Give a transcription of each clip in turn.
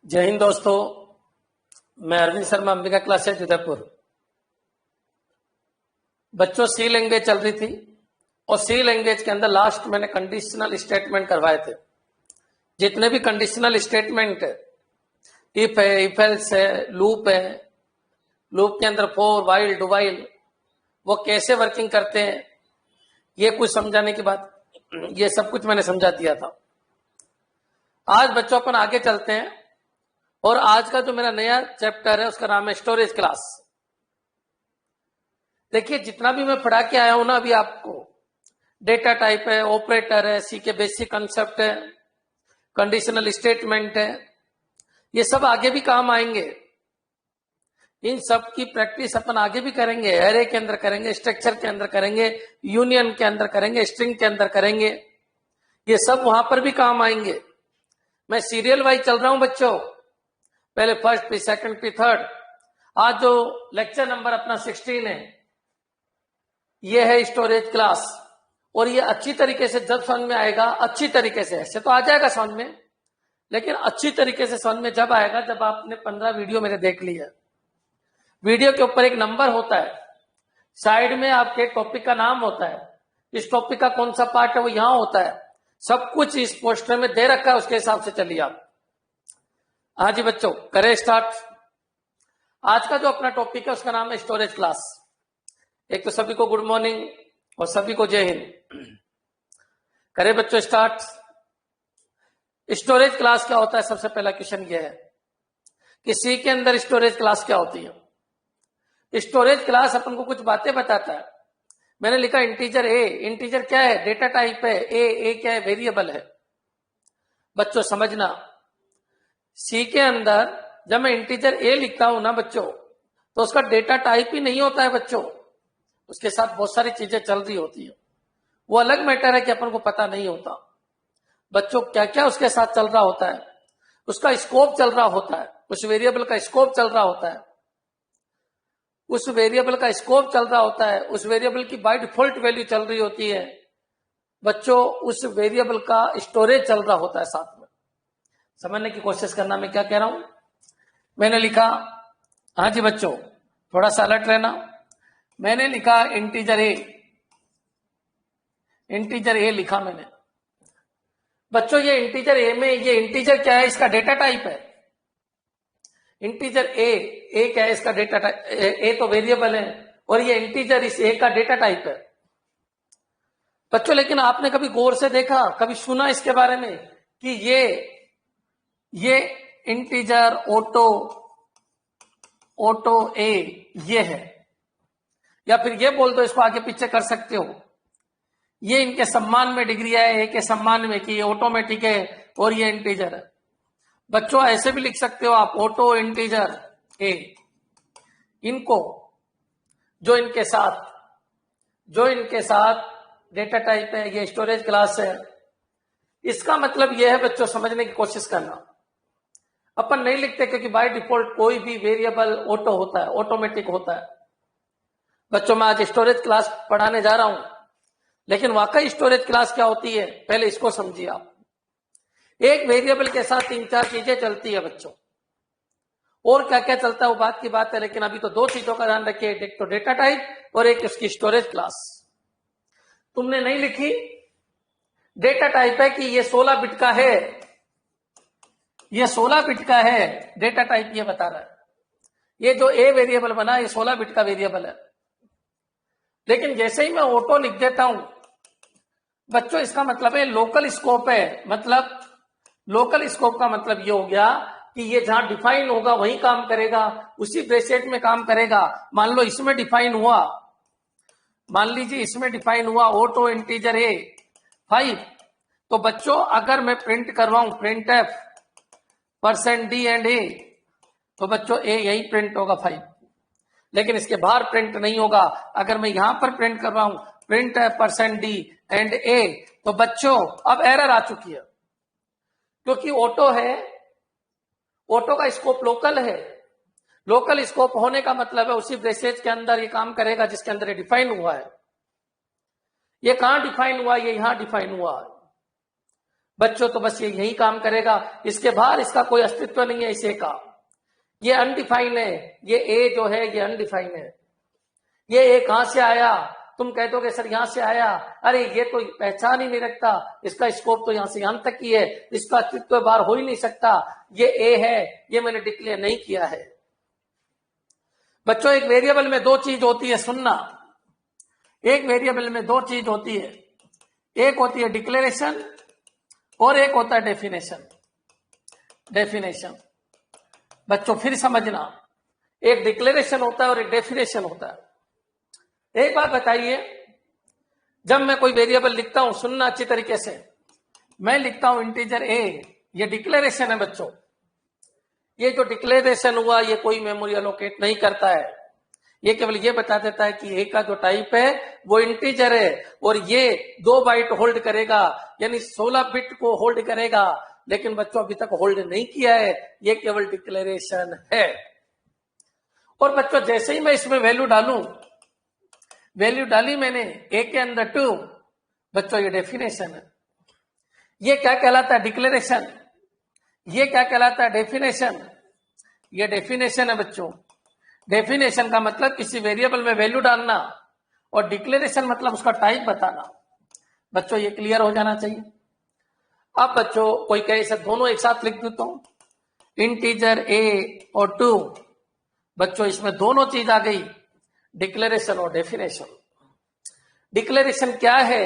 जय हिंद दोस्तों। मैं अरविंद शर्मा, अंबिका क्लासेज उदयपुर। बच्चों, सी लैंग्वेज चल रही थी और सी लैंग्वेज के अंदर लास्ट मैंने कंडीशनल स्टेटमेंट करवाए थे। जितने भी कंडीशनल स्टेटमेंट है, इफ है, इफ एल्स है, लूप है, लूप के अंदर फॉर, वाइल, डू वाइल, वो कैसे वर्किंग करते हैं, ये कुछ समझाने की बात, ये सब कुछ मैंने समझा दिया था। आज बच्चों अपन आगे चलते हैं और आज का जो मेरा नया चैप्टर है उसका नाम है स्टोरेज क्लास। देखिए, जितना भी मैं पढ़ा के आया हूं ना अभी आपको, डेटा टाइप है, ऑपरेटर है, सी के बेसिक कंसेप्ट है, कंडीशनल स्टेटमेंट है, ये सब आगे भी काम आएंगे। इन सब की प्रैक्टिस अपन आगे भी करेंगे, एरे के अंदर करेंगे, स्ट्रक्चर के अंदर करेंगे, यूनियन के अंदर करेंगे, स्ट्रिंग के अंदर करेंगे, ये सब वहां पर भी काम आएंगे। मैं सीरियल वाइज चल रहा हूं बच्चों, पहले फर्स्ट, फिर सेकंड, फिर थर्ड। आज जो लेक्चर नंबर अपना 16 है, ये है स्टोरेज क्लास। और ये अच्छी तरीके से जब समझ में आएगा, अच्छी तरीके से, ऐसे तो आ जाएगा समझ में, लेकिन अच्छी तरीके से समझ में जब आएगा जब आपने 15 वीडियो मेरे देख लिया। वीडियो के ऊपर एक नंबर होता है, साइड में आपके टॉपिक का नाम होता है, इस टॉपिक का कौन सा पार्ट है वो यहां होता है, सब कुछ इस पोस्टर में दे रखा है, उसके हिसाब से चलिए आप। हाँ जी बच्चों, करें स्टार्ट। आज का जो अपना टॉपिक है उसका नाम है स्टोरेज क्लास। एक तो सभी को गुड मॉर्निंग और सभी को जय हिंद। करें बच्चों स्टार्ट। स्टोरेज क्लास क्या होता है? सबसे पहला क्वेश्चन यह है कि सी के अंदर स्टोरेज क्लास क्या होती है। स्टोरेज क्लास अपन को कुछ बातें बताता है। मैंने लिखा इंटीजर ए। इंटीजर क्या है? डेटा टाइप है। ए क्या है? वेरिएबल है। बच्चों समझना, सी के अंदर जब मैं इंटीजर ए लिखता हूं ना बच्चों, तो उसका डेटा टाइप ही नहीं होता है बच्चों, उसके साथ बहुत सारी चीजें चल रही होती है। वो अलग मैटर है कि अपन को पता नहीं होता बच्चों क्या क्या उसके साथ चल रहा होता है। उसका स्कोप चल रहा होता है, उस वेरिएबल का स्कोप चल रहा होता है, उस वेरिएबल का स्कोप चल रहा होता है, उस वेरिएबल की बाय डिफॉल्ट वैल्यू चल रही होती है बच्चों, उस वेरिएबल का स्टोरेज चल रहा होता है साथ में। समझने की कोशिश करना मैं क्या कह रहा हूं। मैंने लिखा, हाँ जी बच्चों थोड़ा सा अलर्ट रहना, मैंने लिखा इंटीजर ए। इंटीजर ए लिखा मैंने। बच्चों ये इंटीजर ए में, ये इंटीजर क्या है? इसका डेटा टाइप है। इंटीजर ए क्या है? इसका डेटा टाइप। ए तो वेरिएबल है और ये इंटीजर इस ए का डेटा टाइप है बच्चों। लेकिन आपने कभी गौर से देखा, कभी सुना इसके बारे में कि ये इंटीजर ऑटो ए ये है, या फिर ये बोल दो, इसको आगे पीछे कर सकते हो, ये इनके सम्मान में डिग्री है, ए के सम्मान में, कि ये ऑटोमेटिक है और ये इंटीजर है। बच्चों ऐसे भी लिख सकते हो आप, ऑटो इंटीजर ए। इनको जो इनके साथ डेटा टाइप है, ये स्टोरेज क्लास है। इसका मतलब यह है बच्चों, समझने की कोशिश करना, अपन नहीं लिखते क्योंकि बाय डिफॉल्ट कोई भी वेरिएबल ऑटो होता है, ऑटोमेटिक होता है। बच्चों मैं आज स्टोरेज क्लास पढ़ाने जा रहा हूं, लेकिन वाकई स्टोरेज क्लास क्या होती है पहले इसको समझिए आप। एक वेरिएबल के साथ 3-4 चीजें चलती है बच्चों, और क्या क्या चलता है वो बात की बात है, लेकिन अभी तो 2 चीजों का ध्यान रखिए, एक तो डेटा टाइप और एक उसकी स्टोरेज क्लास। तुमने नहीं लिखी, डेटा टाइप है कि ये 16 बिट का है, ये 16 बिट का है, डेटा टाइप ये बता रहा है। ये जो ए वेरिएबल बना ये 16 बिट का वेरिएबल है। लेकिन जैसे ही मैं ऑटो लिख देता हूं बच्चों, इसका मतलब है लोकल स्कोप है। मतलब लोकल स्कोप का मतलब ये हो गया कि ये जहां डिफाइन होगा वहीं काम करेगा, उसी ब्रेसेट में काम करेगा। मान लो इसमें डिफाइन हुआ, मान लीजिए इसमें डिफाइन हुआ ऑटो इंटीजर ए 5, तो बच्चों अगर मैं प्रिंट करवाऊं printf %d and A, तो बच्चों ए यही प्रिंट होगा 5, लेकिन इसके बाहर प्रिंट नहीं होगा। अगर मैं यहां पर प्रिंट कर रहा हूं प्रिंट है %d एंड ए, तो बच्चों अब एरर आ चुकी है, क्योंकि ऑटो है, ऑटो का स्कोप लोकल है। लोकल स्कोप होने का मतलब है उसी ब्रेसेज के अंदर ये काम करेगा जिसके अंदर ये डिफाइन हुआ है। ये कहां डिफाइन हुआ? ये यहां डिफाइन हुआ है। बच्चों तो बस ये यही काम करेगा, इसके बाहर इसका कोई अस्तित्व नहीं है। इसे का ये अनडिफाइन है, ये ए जो है ये अनडिफाइन है। ये ए कहां से आया, तुम कह दोगे सर यहां से आया, अरे ये तो पहचान ही नहीं रखता, इसका स्कोप तो यहां से यहां तक ही है, इसका अस्तित्व बाहर हो ही नहीं सकता, ये ए है, ये मैंने डिक्लेयर नहीं किया है। बच्चों एक वेरिएबल में दो चीज होती है, सुनना, एक वेरिएबल में दो चीज होती है, एक होती है डिक्लेरेशन और एक होता है डेफिनेशन। डेफिनेशन बच्चों फिर समझना, एक डिक्लेरेशन होता है और एक डेफिनेशन होता है। एक बात बताइए, जब मैं कोई वेरिएबल लिखता हूं, सुनना अच्छी तरीके से, मैं लिखता हूं इंटीजर ए, ये डिक्लेरेशन है बच्चों। ये जो डिक्लेरेशन हुआ ये कोई मेमोरी एलोकेट नहीं करता है, ये केवल ये बता देता है कि ए का जो टाइप है वो इंटीजर है और ये 2 बाइट होल्ड करेगा, यानी 16 बिट को होल्ड करेगा। लेकिन बच्चों अभी तक होल्ड नहीं किया है, ये केवल डिक्लेरेशन है। और बच्चों जैसे ही मैं इसमें वैल्यू डालूं, वैल्यू डाली मैंने ए के अंदर 2, बच्चों ये डेफिनेशन है। ये क्या कहलाता है, डिक्लेरेशन। ये क्या कहलाता है, डेफिनेशन। ये डेफिनेशन है बच्चों। डेफिनेशन का मतलब किसी वेरिएबल में वैल्यू डालना और डिक्लेरेशन मतलब उसका टाइप बताना। बच्चों ये क्लियर हो जाना चाहिए। अब बच्चों कोई कहे सर दोनों एक साथ लिख देता हूं, इंटीजर ए और 2, बच्चों इसमें दोनों चीज आ गई, डिक्लेरेशन और डेफिनेशन। डिक्लेरेशन क्या है,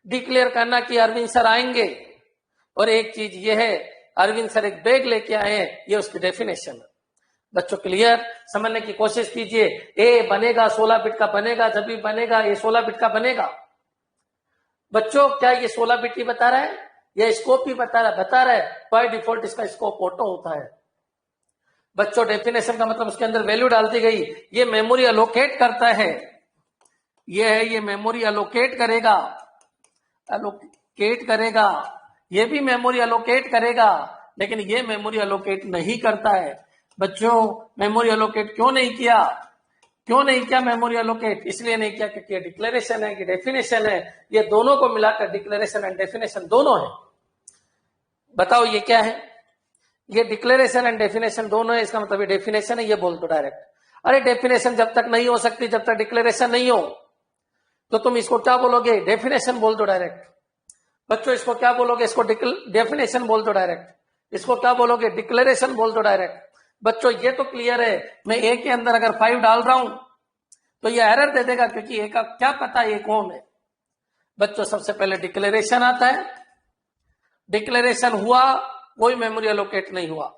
डिक्लेयर करना कि अरविंद सर आएंगे, और एक चीज ये है अरविंद सर एक बैग लेके आए, ये उसकी डेफिनेशन है। बच्चों क्लियर, समझने की कोशिश कीजिए। ए बनेगा 16 बिट का बनेगा, जब भी बनेगा ये 16 बिट का बनेगा। बच्चों क्या ये 16 बिट ही बता रहा है, ये स्कोप भी बता रहा है। बाय डिफॉल्ट इसका स्कोप ऑटो होता है। बच्चों डेफिनेशन का मतलब उसके अंदर वैल्यू डाल दी गई, ये मेमोरी अलोकेट करता है, ये है ये मेमोरी अलोकेट करेगा, अलोकेट करेगा, ये भी मेमोरी अलोकेट करेगा, लेकिन ये मेमोरी अलोकेट नहीं करता है। बच्चों मेमोरी अलोकेट क्यों नहीं किया, क्यों नहीं किया मेमोरी अलोकेट, इसलिए नहीं किया क्योंकि ये डिक्लेरेशन है कि डेफिनेशन है, ये दोनों को मिलाकर डिक्लेरेशन एंड डेफिनेशन दोनों है। बताओ ये क्या है, ये डिक्लेरेशन एंड डेफिनेशन दोनों है, इसका मतलब ये डेफिनेशन है, ये बोल दो डायरेक्ट। अरे डेफिनेशन जब तक नहीं हो सकती जब तक डिक्लेरेशन नहीं हो, तो तुम इसको क्या बोलोगे, डेफिनेशन बोल दो डायरेक्ट। बच्चों इसको क्या बोलोगे, इसको डेफिनेशन बोल दो डायरेक्ट। इसको क्या बोलोगे, डिक्लेरेशन बोल दो डायरेक्ट। बच्चों ये तो क्लियर है, मैं ए के अंदर अगर 5 डाल रहा हूं तो ये एरर दे देगा, क्योंकि ए का क्या पता ये कौन है। बच्चों सबसे पहले डिक्लेरेशन आता है, डिक्लेरेशन हुआ, कोई मेमोरी एलोकेट नहीं हुआ।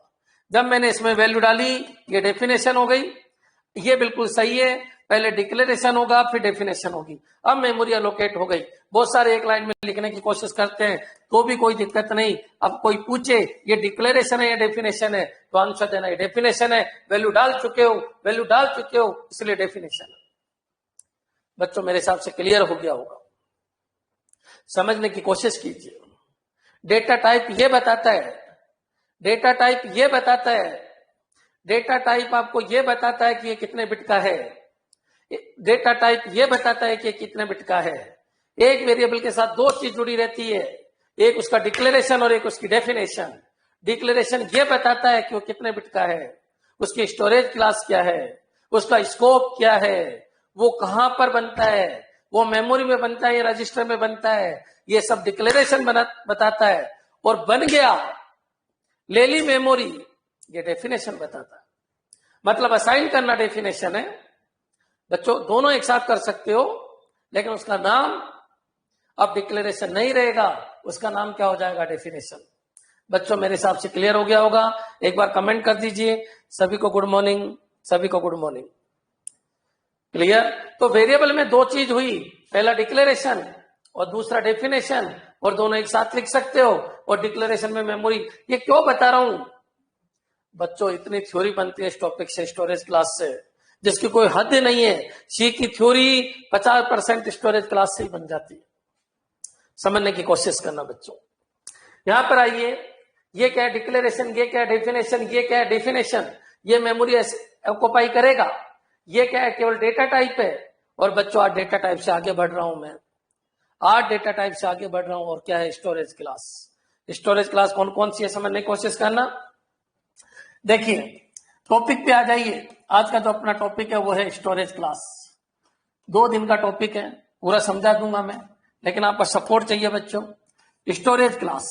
जब मैंने इसमें वैल्यू डाली ये डेफिनेशन हो गई, ये बिल्कुल सही है, पहले डिक्लेरेशन होगा फिर डेफिनेशन होगी, अब मेमोरी एलोकेट हो गई। बहुत सारे एक लाइन में लिखने की कोशिश करते हैं तो भी कोई दिक्कत नहीं। अब कोई पूछे ये डिक्लेरेशन है या डेफिनेशन है, तो आंसर देना ये डेफिनेशन है, वैल्यू डाल चुके हो इसलिए डेफिनेशन है। बच्चों मेरे हिसाब से क्लियर हो गया होगा, समझने की कोशिश कीजिए। डेटा टाइप ये बताता है, डेटा टाइप ये बताता है, डेटा टाइप आपको ये बताता है कि ये कितने बिट का है, डेटा टाइप ये बताता है कि कितने बिट का है। एक वेरिएबल के साथ दो चीज जुड़ी रहती है, एक उसका डिक्लेरेशन और एक उसकी डेफिनेशन। डिक्लेरेशन ये बताता है कि वो कितने बिट का है, उसकी स्टोरेज क्लास क्या है, उसका स्कोप क्या है, वो कहां पर बनता है, वो मेमोरी में बनता है या रजिस्टर में बनता है, ये सब डिक्लेरेशन बताता है। और बन गया, ले ली मेमोरी, ये डेफिनेशन बताता है। मतलब असाइन करना डेफिनेशन है। बच्चों दोनों एक साथ कर सकते हो, लेकिन उसका नाम अब डिक्लेरेशन नहीं रहेगा, उसका नाम क्या हो जाएगा, डेफिनेशन। बच्चों मेरे हिसाब से क्लियर हो गया होगा, एक बार कमेंट कर दीजिए। सभी को गुड मॉर्निंग, सभी को गुड मॉर्निंग। क्लियर। तो वेरिएबल में दो चीज हुई, पहला डिक्लेरेशन और दूसरा डेफिनेशन, और दोनों एक साथ लिख सकते हो। और डिक्लेरेशन में मेमोरी, ये क्यों बता रहा हूं बच्चों, इतनी थ्योरी बनती है इस टॉपिक से, स्टोरेज क्लास से, जिसकी कोई हद नहीं है। सी की थ्योरी 50% स्टोरेज क्लास से ही बन जाती है। समझने की कोशिश करना बच्चों। यहां पर आइए, ये क्या है डिक्लेरेशन, ये क्या है डेफिनेशन, ये क्या है डेफिनेशन, ये मेमोरी ऑक्युपाई करेगा। ये क्या है, केवल डेटा टाइप है। और बच्चों आज डेटा टाइप से आगे बढ़ रहा हूं मैं, आज डेटा टाइप से आगे बढ़ रहा हूं, और क्या है, स्टोरेज क्लास। स्टोरेज क्लास कौन कौन सी है समझने की कोशिश करना। देखिए टॉपिक पे आ जाइए। आज का जो अपना टॉपिक है वो है स्टोरेज क्लास। 2 दिन का टॉपिक है, पूरा समझा दूंगा मैं, लेकिन आपका सपोर्ट चाहिए बच्चों। Storage class.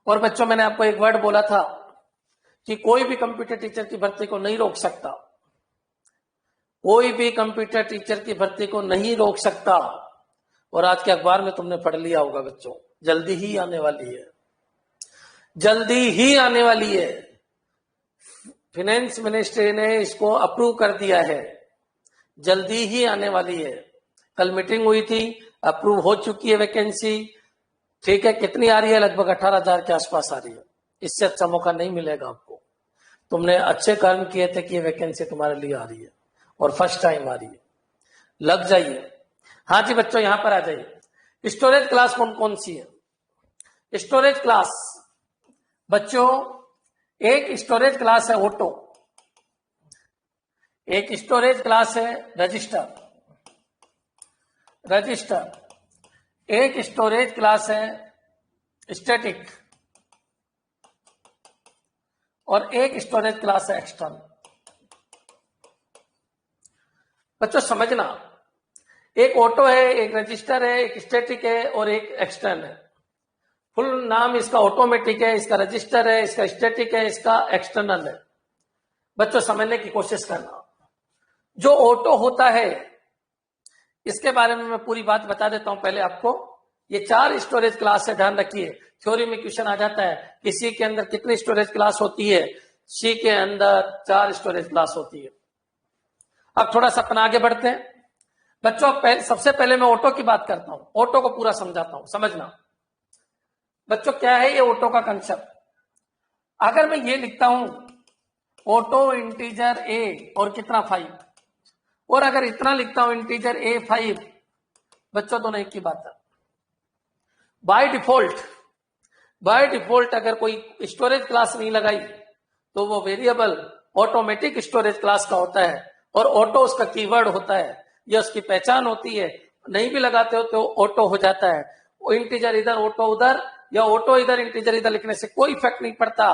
और बच्चों मैंने आपको एक वर्ड बोला था कि कोई भी कंप्यूटर टीचर की भर्ती को नहीं रोक सकता, कोई भी कंप्यूटर टीचर की भर्ती को नहीं रोक सकता। और आज के अखबार में तुमने पढ़ लिया होगा बच्चों, जल्दी ही आने वाली है, जल्दी ही आने वाली है। फाइनेंस मिनिस्ट्री ने इसको अप्रूव कर दिया है, जल्दी ही आने वाली है। कल मीटिंग हुई थी, अप्रूव हो चुकी है वैकेंसी। ठीक है, कितनी आ रही है? लगभग 18,000 के आसपास आ रही है। इससे अच्छा मौका नहीं मिलेगा आपको। तुमने अच्छे कर्म किए थे कि ये वैकेंसी तुम्हारे लिए आ रही है और फर्स्ट टाइम आ रही है, लग जाइए। हाँ जी बच्चों, यहां पर आ जाइए। स्टोरेज क्लास कौन कौन सी है? स्टोरेज क्लास बच्चों, एक स्टोरेज क्लास है ऑटो, एक स्टोरेज क्लास है रजिस्टर, एक स्टोरेज क्लास है स्टैटिक, और एक स्टोरेज क्लास है एक्सटर्नल। बच्चों समझना, एक ऑटो है, एक रजिस्टर है, एक स्टैटिक है और एक एक्सटर्नल है। फुल नाम इसका ऑटोमेटिक है, इसका रजिस्टर है, इसका स्टैटिक है, इसका एक्सटर्नल है। बच्चों समझने की कोशिश करना। जो ऑटो होता है इसके बारे में मैं पूरी बात बता देता हूं पहले आपको। ये 4 स्टोरेज क्लास है, ध्यान रखिए। थ्योरी में क्वेश्चन आ जाता है कि सी के अंदर कितनी स्टोरेज क्लास होती है? सी के अंदर 4 स्टोरेज क्लास होती है। अब थोड़ा सा अपन आगे बढ़ते हैं बच्चों। सबसे पहले मैं ऑटो की बात करता हूं, ऑटो को पूरा समझाता हूं, समझना बच्चों क्या है ये ऑटो का कंसेप्ट। अगर मैं ये लिखता हूं ऑटो इंटीजर ए और कितना 5, और अगर इतना लिखता हूं इंटीजर ए 5, बच्चों दोनों एक ही बात है। बाय डिफॉल्ट अगर कोई स्टोरेज क्लास नहीं लगाई तो वो वेरिएबल ऑटोमेटिक स्टोरेज क्लास का होता है, और ऑटो उसका कीवर्ड होता है, यह उसकी पहचान होती है। नहीं भी लगाते हो तो ऑटो हो जाता है। वो इंटीजर इधर ऑटो उधर, या ऑटो इधर इंटीजर इधर लिखने से कोई इफेक्ट नहीं पड़ता।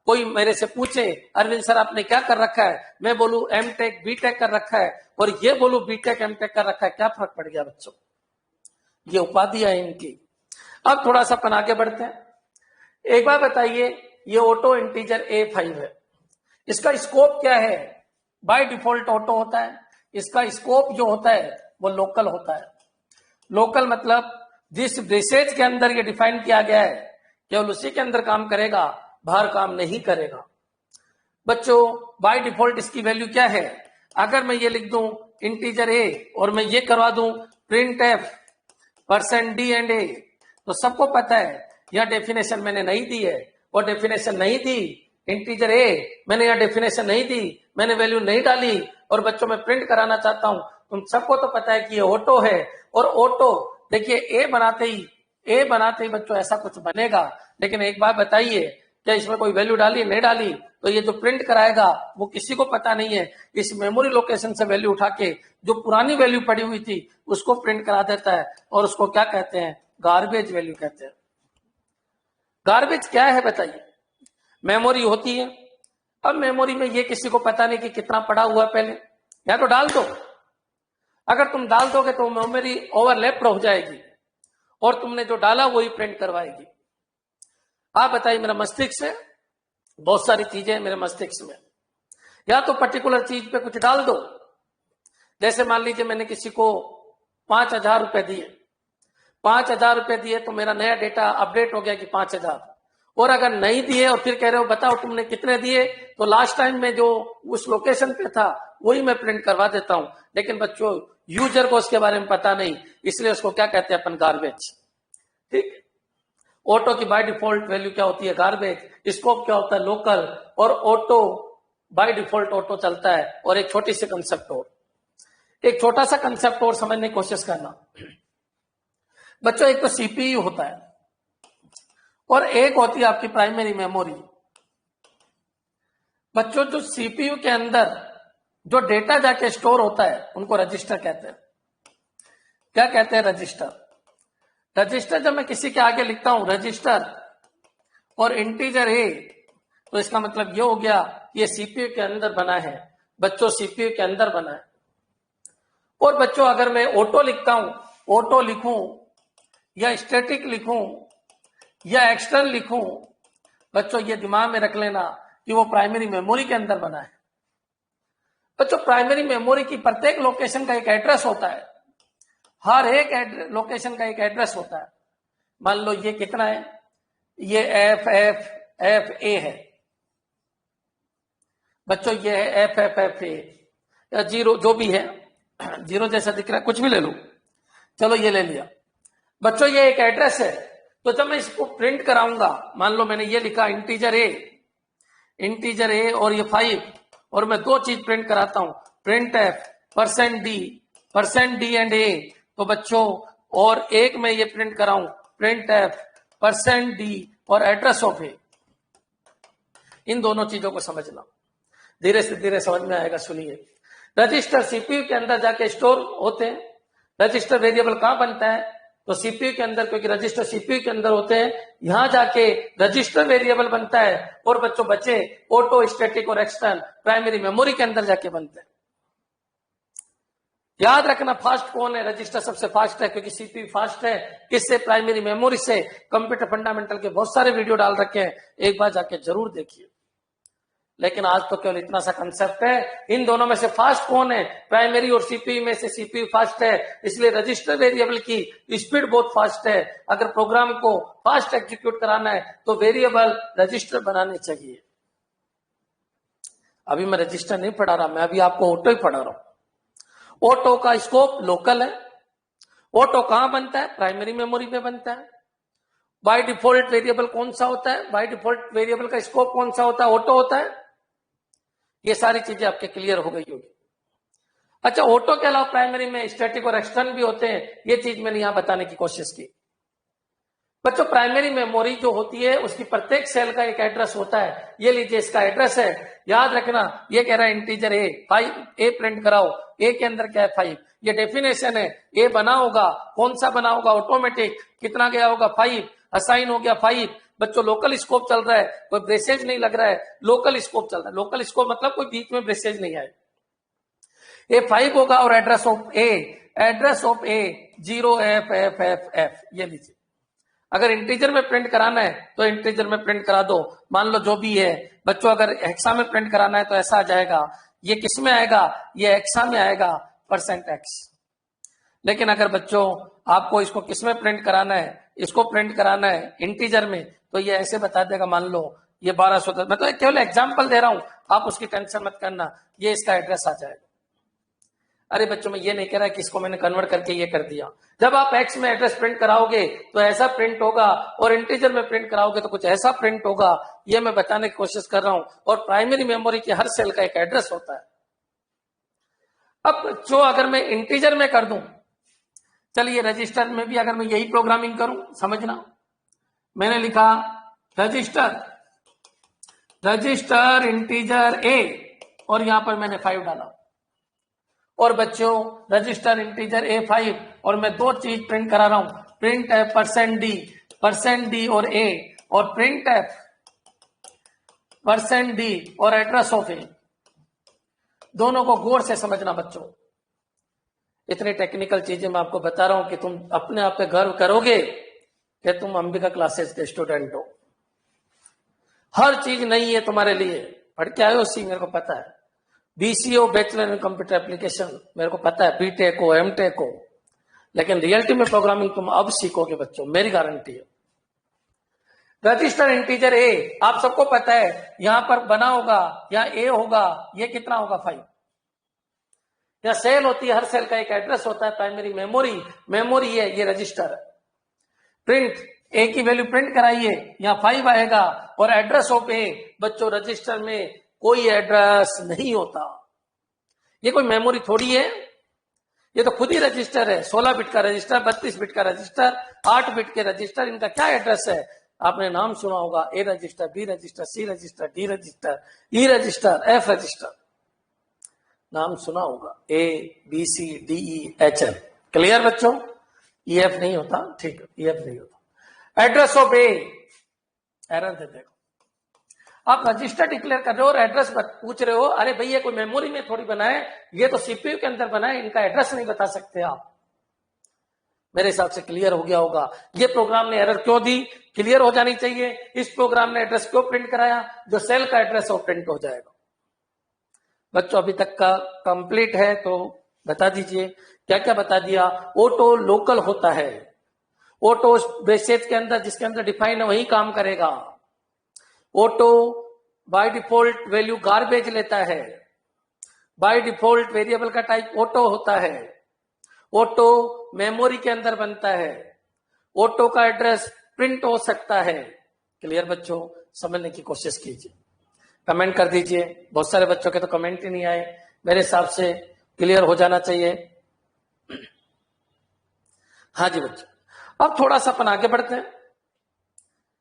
कोई मेरे से पूछे अरविंद सर आपने क्या कर रखा है, मैं बोलूं एमटेक बीटेक कर रखा है, और ये बोलूं बीटेक एमटेक कर रखा है, क्या फर्क पड़ गया बच्चों? ये उपाधियां है इनकी। अब थोड़ा सा अपन आगे बढ़ते हैं। एक बार बताइए, ये ऑटो इंटीजर A5 है, इसका स्कोप क्या है? बाय डिफॉल्ट ऑटो होता है, इसका स्कोप जो होता है वो लोकल होता है। लोकल मतलब जिस ब्रेसेज के अंदर ये डिफाइन किया गया है केवल उसी के अंदर काम करेगा, बाहर काम नहीं करेगा। बच्चों बाय डिफॉल्ट इसकी वैल्यू क्या है? अगर मैं ये लिख दूं इंटीजर ए और मैं ये करवा दूं प्रिंट एफ %d&a, तो सबको पता है यह डेफिनेशन मैंने नहीं दी है, और डेफिनेशन नहीं दी इंटीजर ए, मैंने यह डेफिनेशन नहीं दी, मैंने वैल्यू नहीं डाली, और बच्चों मैं प्रिंट कराना चाहता हूं। तुम सबको तो पता है कि ये ऑटो है, और ऑटो देखिए ए बनाते ही बच्चों ऐसा कुछ बनेगा। लेकिन एक बात बताइए, क्या इसमें कोई वैल्यू डाली नहीं डाली, तो ये जो प्रिंट कराएगा वो किसी को पता नहीं है। इस मेमोरी लोकेशन से वैल्यू उठा के जो पुरानी वैल्यू पड़ी हुई थी उसको प्रिंट करा देता है, और उसको क्या कहते हैं? गार्बेज वैल्यू कहते हैं। गार्बेज क्या है बताइए? मेमोरी होती है। अब मेमोरी में ये किसी को पता नहीं कि कितना पड़ा हुआ है, पहले या तो डाल दो। अगर तुम डाल दोगे तो मेमोरी ओवरलैप हो जाएगी, और तुमने जो डाला वही प्रिंट करवाएगी। आप बताइए, मेरा मस्तिष्क है, बहुत सारी चीजें मेरे मस्तिष्क में, या तो पर्टिकुलर चीज पे कुछ डाल दो। जैसे मान लीजिए मैंने किसी को 5,000 रुपए दिए, 5,000 रुपए दिए तो मेरा नया डेटा अपडेट हो गया कि 5,000। और अगर नहीं दिए और फिर कह रहे हो बताओ तुमने कितने दिए, तो लास्ट टाइम में जो उस लोकेशन पे था वही मैं प्रिंट करवा देता हूं। लेकिन बच्चों यूजर को उसके बारे में पता नहीं, इसलिए उसको क्या कहते हैं अपन? गार्बेज। ठीक है। ऑटो की बाय डिफॉल्ट वैल्यू क्या होती है? गार्बेज। स्कोप क्या होता है? लोकल। और ऑटो बाय डिफॉल्ट ऑटो चलता है। और एक छोटी सी कंसेप्ट और, एक छोटा सा कंसेप्ट और समझने की कोशिश करना बच्चों। एक तो सीपीयू होता है और एक होती है आपकी प्राइमरी मेमोरी। बच्चों जो सीपीयू के अंदर जो डेटा जाके स्टोर होता है उनको रजिस्टर कहते हैं। क्या कहते हैं? रजिस्टर। रजिस्टर जब मैं किसी के आगे लिखता हूं रजिस्टर और इंटीजर ए, तो इसका मतलब ये हो गया ये सीपीयू के अंदर बना है बच्चों, सीपीयू के अंदर बना है। और बच्चों अगर मैं ऑटो लिखता हूं, ऑटो लिखूं या स्टैटिक लिखूं या एक्सटर्नल लिखूं, बच्चों ये दिमाग में रख लेना कि वो प्राइमरी मेमोरी के अंदर बना है। बच्चों प्राइमरी मेमोरी की प्रत्येक लोकेशन का एक एड्रेस होता है, हर एक लोकेशन का एक एड्रेस होता है। मान लो ये कितना है, ये एफ एफ एफ ए है बच्चों, ये है एफ एफ एफ ए या जीरो जो भी है, जीरो जैसा दिख रहा है कुछ भी ले लो, चलो ये ले लिया। बच्चों ये एक एड्रेस है, तो जब मैं इसको प्रिंट कराऊंगा, मान लो मैंने ये लिखा इंटीजर ए और ये 5, और मैं दो चीज प्रिंट कराता हूं, print F %d and A, तो बच्चों और एक में ये प्रिंट कराऊं प्रिंट एफ %d और एड्रेस ऑफ ए। इन दोनों चीजों को समझना, धीरे से धीरे समझ में आएगा। सुनिए, रजिस्टर सीपीयू के अंदर जाके स्टोर होते हैं। रजिस्टर वेरिएबल कहां बनता है, तो सीपीयू के अंदर, क्योंकि रजिस्टर सीपीयू के अंदर होते हैं, यहां जाके रजिस्टर वेरिएबल बनता है। और बच्चों बचे ऑटो, स्टैटिक और एक्सटर्नल प्राइमरी मेमोरी के अंदर जाके बनते हैं। याद रखना फास्ट कौन है, रजिस्टर सबसे फास्ट है क्योंकि सीपीयू फास्ट है। किससे, प्राइमरी मेमोरी से। कंप्यूटर फंडामेंटल के बहुत सारे वीडियो डाल रखे हैं, एक बार जाके जरूर देखिए। लेकिन आज तो केवल इतना सा कंसेप्ट है, इन दोनों में से फास्ट कौन है, प्राइमरी और सीपीयू में से सीपीयू फास्ट है, इसलिए रजिस्टर वेरिएबल की स्पीड बहुत फास्ट है। अगर प्रोग्राम को फास्ट एग्जीक्यूट कराना है तो वेरिएबल रजिस्टर बनाने चाहिए। अभी मैं रजिस्टर नहीं पढ़ा रहा, मैं अभी आपको ऑटो ही पढ़ा रहा हूं। ऑटो का स्कोप लोकल है। ऑटो कहां बनता है, प्राइमरी मेमोरी में बनता है। बाय डिफॉल्ट वेरिएबल कौन सा होता है, बाय डिफॉल्ट वेरिएबल का स्कोप कौन सा होता है, ऑटो होता है। ये सारी चीजें आपके क्लियर हो गई होगी। अच्छा, ऑटो के अलावा प्राइमरी में स्टैटिक और एक्सटर्नल भी होते हैं, ये चीज मैंने यहां बताने की कोशिश की। बच्चों प्राइमरी मेमोरी जो होती है उसकी प्रत्येक सेल का एक एड्रेस होता है। ये लीजिए इसका एड्रेस है, याद रखना। ये कह रहा है इंटीजर ए 5, ए प्रिंट कराओ, ए के अंदर क्या है 5, ये डेफिनेशन है। ए बना होगा, कौन सा बना होगा, ऑटोमेटिक, कितना गया होगा 5, असाइन हो गया 5। बच्चों लोकल स्कोप चल रहा है, कोई ब्रेसेज नहीं लग रहा है, लोकल स्कोप चल रहा है। लोकल स्कोप मतलब कोई बीच में ब्रेसेज नहीं आए। ए 5 होगा और एड्रेस ऑफ ए 0FFFF, ये लीजिए। अगर इंटीजर में प्रिंट कराना है तो इंटीजर में प्रिंट करा दो, मान लो जो भी है। बच्चों अगर हेक्सा में प्रिंट कराना है तो ऐसा आ जाएगा। ये किस में आएगा, ये हेक्सा में आएगा %x। लेकिन अगर बच्चों आपको इसको किस में प्रिंट कराना है, इसको प्रिंट कराना है इंटीजर में, तो ये ऐसे बता देगा। मान लो ये 1210, मैं तो केवल एग्जाम्पल दे रहा हूं, आप उसकी टेंशन मत करना, ये इसका एड्रेस आ जाएगा। अरे बच्चों मैं ये नहीं कह रहा कि इसको मैंने कन्वर्ट करके ये कर दिया। जब आप एक्स में एड्रेस प्रिंट कराओगे तो ऐसा प्रिंट होगा, और इंटीजर में प्रिंट कराओगे तो कुछ ऐसा प्रिंट होगा। ये मैं बताने की कोशिश कर रहा हूं। और प्राइमरी मेमोरी की हर सेल का एक एड्रेस होता है। अब जो अगर मैं इंटीजर में कर दूं, चलिए रजिस्टर में भी अगर मैं यही प्रोग्रामिंग करूं, समझना, मैंने लिखा रजिस्टर इंटीजर ए और यहां पर मैंने 5 डाला। और बच्चों रजिस्टर इंटीजर A5, और मैं दो चीज प्रिंट करा रहा हूं, प्रिंट एफ %d और A, और प्रिंट एफ %d और एड्रेस ऑफ ए। दोनों को गौर से समझना बच्चों। इतनी टेक्निकल चीजें मैं आपको बता रहा हूं कि तुम अपने आप पे गर्व करोगे कि तुम अंबिका क्लासेस के स्टूडेंट हो। हर चीज नहीं है तुम्हारे लिए, पढ़ के आए हो सी, मेरे को पता है। BCO bachelor in computer application मेरे को पता है, BTech हो MTech हो, लेकिन रियलिटी में प्रोग्रामिंग तुम अब सीखोगे बच्चों, मेरी गारंटी है। रजिस्टर इंटीजर ए आप सबको पता है, यहां पर बना होगा, यहां ए होगा, ये कितना होगा 5। यहां सेल होती है, हर सेल का एक एड्रेस होता है। प्राइमरी मेमोरी है, ये रजिस्टर है। प्रिंट ए की वैल्यू प्रिंट कराइए, यहां 5 आएगा, और एड्रेस ऑफ ए। बच्चों रजिस्टर में कोई एड्रेस नहीं होता, ये कोई मेमोरी थोड़ी है, ये तो खुद ही रजिस्टर है। 16 बिट का रजिस्टर, 32 बिट का रजिस्टर, 8 बिट के रजिस्टर, इनका क्या एड्रेस है। आपने नाम सुना होगा, ए register, B register, C register, D register, ई रजिस्टर, एफ रजिस्टर, नाम सुना होगा, A B C D E H L। Clear बच्चों, EF नहीं होता, ठीक है, EF नहीं होता। एड्रेस ऑफ ए एरर दे देगा। आप रजिस्टर डिक्लेयर कर रहे हो और एड्रेस पूछ रहे हो, अरे भैया कोई मेमोरी में थोड़ी बनाए, ये तो सीपीयू के अंदर बनाए, इनका एड्रेस नहीं बता सकते आप। मेरे हिसाब से क्लियर हो गया होगा ये प्रोग्राम ने एरर क्यों दी, क्लियर हो जानी चाहिए। इस प्रोग्राम ने एड्रेस क्यों प्रिंट कराया, जो सेल का एड्रेस वो प्रिंट हो जाएगा। बच्चों अभी तक का कंप्लीट है तो बता दीजिए क्या क्या बता दिया। ऑटो लोकल होता है, ऑटो बेसेज के अंदर जिसके अंदर डिफाइन है वही काम करेगा। Auto by default value garbage लेता है, बाय डिफॉल्ट वेरिएबल का टाइप ऑटो होता है। ऑटो मेमोरी के अंदर बनता है, ऑटो का एड्रेस प्रिंट हो सकता है। क्लियर बच्चों, समझने की कोशिश कीजिए, कमेंट कर दीजिए। बहुत सारे बच्चों के तो कमेंट ही नहीं आए, मेरे हिसाब से क्लियर हो जाना चाहिए। हाँ जी बच्चों, अब थोड़ा सा अपन आगे बढ़ते हैं।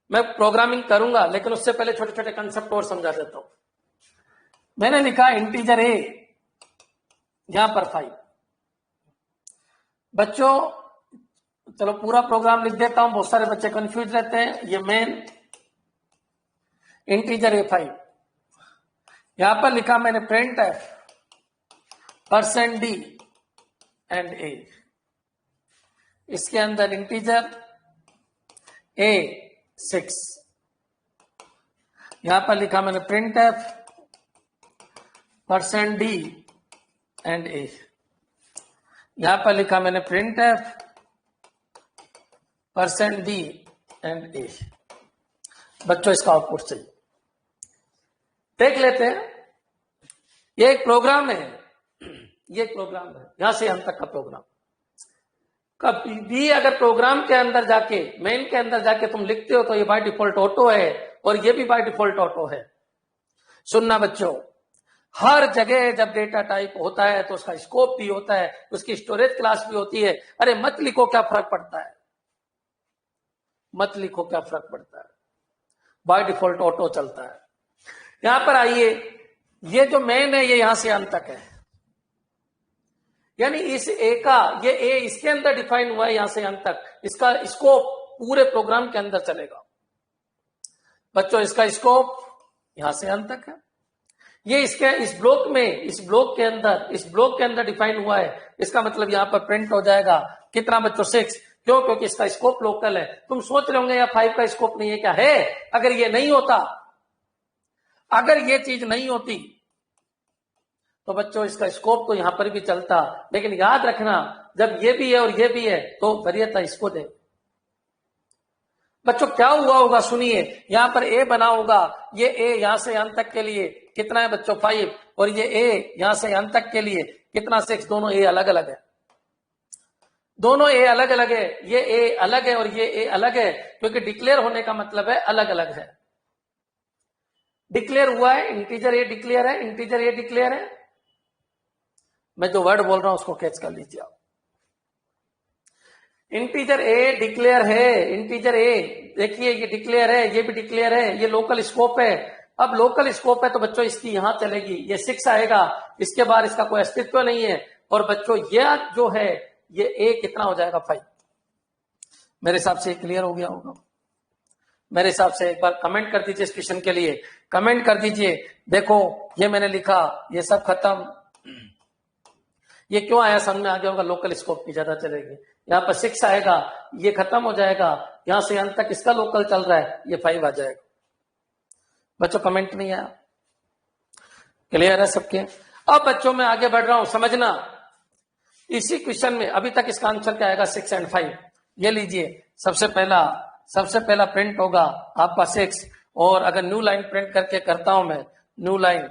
मैं प्रोग्रामिंग करूंगा लेकिन उससे पहले छोटे छोटे कंसेप्ट और समझा देता हूं। मैंने लिखा इंटीजर ए, यहां पर 5। बच्चों चलो पूरा प्रोग्राम लिख देता हूं, बहुत सारे बच्चे कंफ्यूज रहते हैं। ये मेन इंटीजर A5, यहां पर लिखा मैंने प्रिंट है %d एंड a। इसके अंदर इंटीजर A6, यहां पर लिखा मैंने प्रिंट है %d एंड a। यहां पर लिखा मैंने प्रिंट है %d एंड a। बच्चों इसका आउटपुट चाहिए, देख लेते हैं। ये एक प्रोग्राम है, ये एक प्रोग्राम है, यहां से हम तक का प्रोग्राम। कभी भी अगर प्रोग्राम के अंदर जाके, मेन के अंदर जाके तुम लिखते हो तो ये बाय डिफॉल्ट ऑटो है और ये भी बाय डिफॉल्ट ऑटो है। सुनना बच्चों, हर जगह जब डेटा टाइप होता है तो उसका स्कोप भी होता है, उसकी स्टोरेज क्लास भी होती है। अरे मत लिखो क्या फर्क पड़ता है, मत लिखो क्या फर्क पड़ता है, बाय डिफॉल्ट ऑटो चलता है। यहां पर आइए, ये जो मेन है ये यहां से अंत तक है, यानी इस ए का, ये ए इसके अंदर डिफाइन हुआ है यहां से अंत तक। इसका स्कोप पूरे प्रोग्राम के अंदर चलेगा। बच्चों इसका स्कोप यहां से अंत तक है। ये इसके इस ब्लॉक में, इस ब्लॉक के अंदर डिफाइन हुआ है। इसका मतलब यहां पर प्रिंट हो जाएगा कितना बच्चों, 6। क्यों? क्योंकि इसका स्कोप लोकल है। तुम सोच रहे होंगे या 5 का स्कोप नहीं है क्या? है। अगर ये नहीं होता, अगर ये चीज नहीं होती तो बच्चों इसका स्कोप तो यहां पर भी चलता। लेकिन याद रखना, जब ये भी है और ये भी है तो वरीयता इसको दे। बच्चों क्या हुआ होगा सुनिए, यहां पर ए बना होगा, ये ए यहां से अंत तक के लिए कितना है बच्चों 5, और ये ए यहां से अंत तक के लिए कितना 6। दोनों ए अलग अलग है, दोनों ए अलग अलग है। ये ए अलग है और ये ए अलग है, क्योंकि डिक्लेयर होने का मतलब है अलग अलग है। डिक्लेयर हुआ है, इंटीजर ए डिक्लेयर है, इंटीजर ए डिक्लेयर है। मैं जो वर्ड बोल रहा हूं उसको कैच कर लीजिए आप। इंटीजर ए डिक्लेयर है, इंटीजर ए देखिए ये डिक्लेयर है, ये भी डिक्लेयर है, ये लोकल स्कोप है। अब लोकल स्कोप है तो बच्चों इसकी यहां चलेगी, ये 6 आएगा, इसके बाद इसका कोई अस्तित्व नहीं है। और बच्चों ये जो है ये ए कितना हो जाएगा 5। मेरे हिसाब से क्लियर हो गया होगा। मेरे हिसाब से एक बार कमेंट कर दीजिए, इस क्वेश्चन के लिए कमेंट कर दीजिए। देखो ये मैंने लिखा, ये सब खत्म। ये क्यों आया समझ में आ गया होगा, लोकल स्कोप की ज्यादा चलेगी। यहाँ पर 6 आएगा, ये खत्म हो जाएगा, यहां से अंत तक इसका लोकल चल रहा है, ये 5 आ जाएगा। बच्चों कमेंट नहीं आया, क्लियर है सबके? अब बच्चों मैं आगे बढ़ रहा हूं, समझना। इसी क्वेश्चन में अभी तक इसका आंसर क्या आएगा, 6 एंड 5। ये लीजिए, सबसे पहला प्रिंट होगा आपका 6, और अगर न्यू लाइन प्रिंट करके करता हूं मैं न्यू लाइन,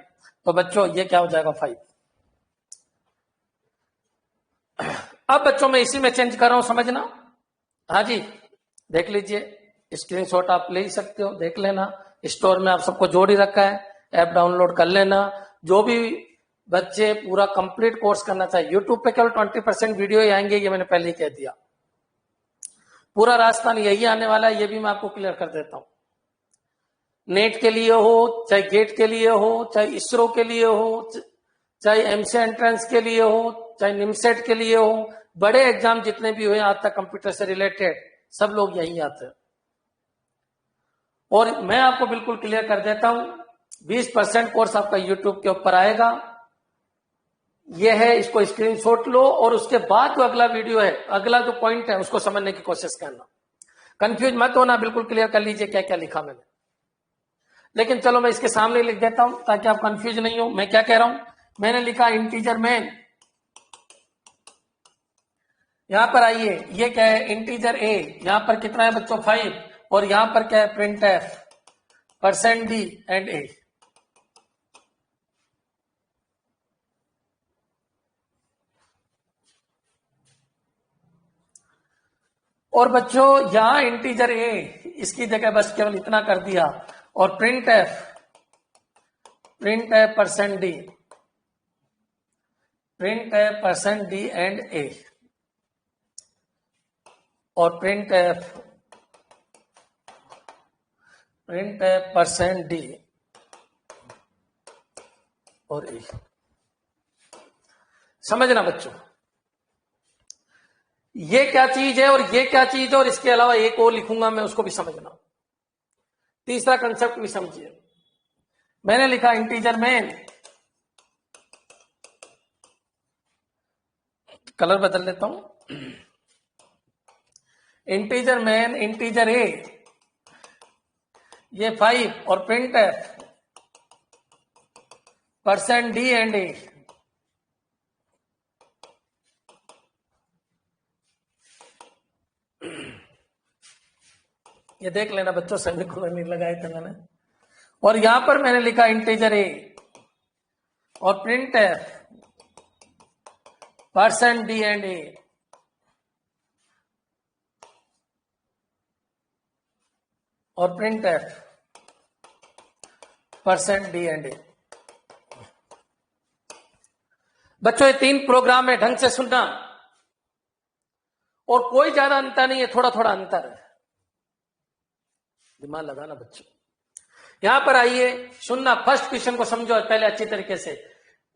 तो बच्चों ये क्या हो जाएगा 5। अब बच्चों मैं इसी में चेंज कर रहा हूं, समझना। हाँ जी देख लीजिए, स्क्रीनशॉट आप ले सकते हो, देख लेना। स्टोर में आप सबको जोड़ ही रखा है, ऐप डाउनलोड कर लेना। जो भी बच्चे पूरा कंप्लीट कोर्स करना चाहिए, यूट्यूब पे केवल 20% वीडियो ही आएंगे, ये मैंने पहले ही कह दिया। पूरा रास्ता नहीं यही आने वाला है, ये भी मैं आपको क्लियर कर देता हूं। नेट के लिए हो, चाहे गेट के लिए हो, चाहे इसरो के लिए हो, चाहे एमसी एंट्रेंस के लिए हो, चाहे निमसेट के लिए हो, बड़े एग्जाम जितने भी हुए आज तक कंप्यूटर से रिलेटेड, सब लोग यहीं आते हैं। और मैं आपको बिल्कुल क्लियर कर देता हूं, 20% कोर्स आपका यूट्यूब के ऊपर आएगा। यह है, इसको स्क्रीनशॉट लो और उसके बाद जो अगला वीडियो है, अगला जो पॉइंट है उसको समझने की कोशिश करना। कंफ्यूज मत होना, बिल्कुल क्लियर कर लीजिए क्या क्या लिखा मैंने। लेकिन चलो मैं इसके सामने लिख देता हूं ताकि आप कंफ्यूज नहीं हो मैं क्या कह रहा हूं। मैंने लिखा इंटीजर मैन, यहां पर आइए, ये क्या है, इंटीजर ए, यहां पर कितना है बच्चों 5, और यहां पर क्या है, print F % D and A. और बच्चों यहां इंटीजर ए, इसकी जगह बस केवल इतना कर दिया, और printf % D, printf % D and A, और प्रिंट एफ % डी और ए। समझना बच्चों, ये क्या चीज है और ये क्या चीज है, और इसके अलावा एक और लिखूंगा मैं, उसको भी समझना। तीसरा कंसेप्ट भी समझिए। मैंने लिखा इंटीजर मैन, कलर बदल देता हूं, इंटीजर मैन, इंटीजर ए, ये 5 और प्रिंट एफ % डी एंड ए। ये देख लेना बच्चों, सेमीकोलन नहीं लगाए थे मैंने। और यहां पर मैंने लिखा इंटीजर ए और printf % D and A, और प्रिंट एफ % डी एंड ए। बच्चों ये 3 प्रोग्राम है, ढंग से सुनना, और कोई ज्यादा अंतर नहीं है, थोड़ा थोड़ा अंतर है, दिमाग लगाना बच्चों। यहां पर आइए सुनना, फर्स्ट क्वेश्चन को समझो पहले अच्छी तरीके से।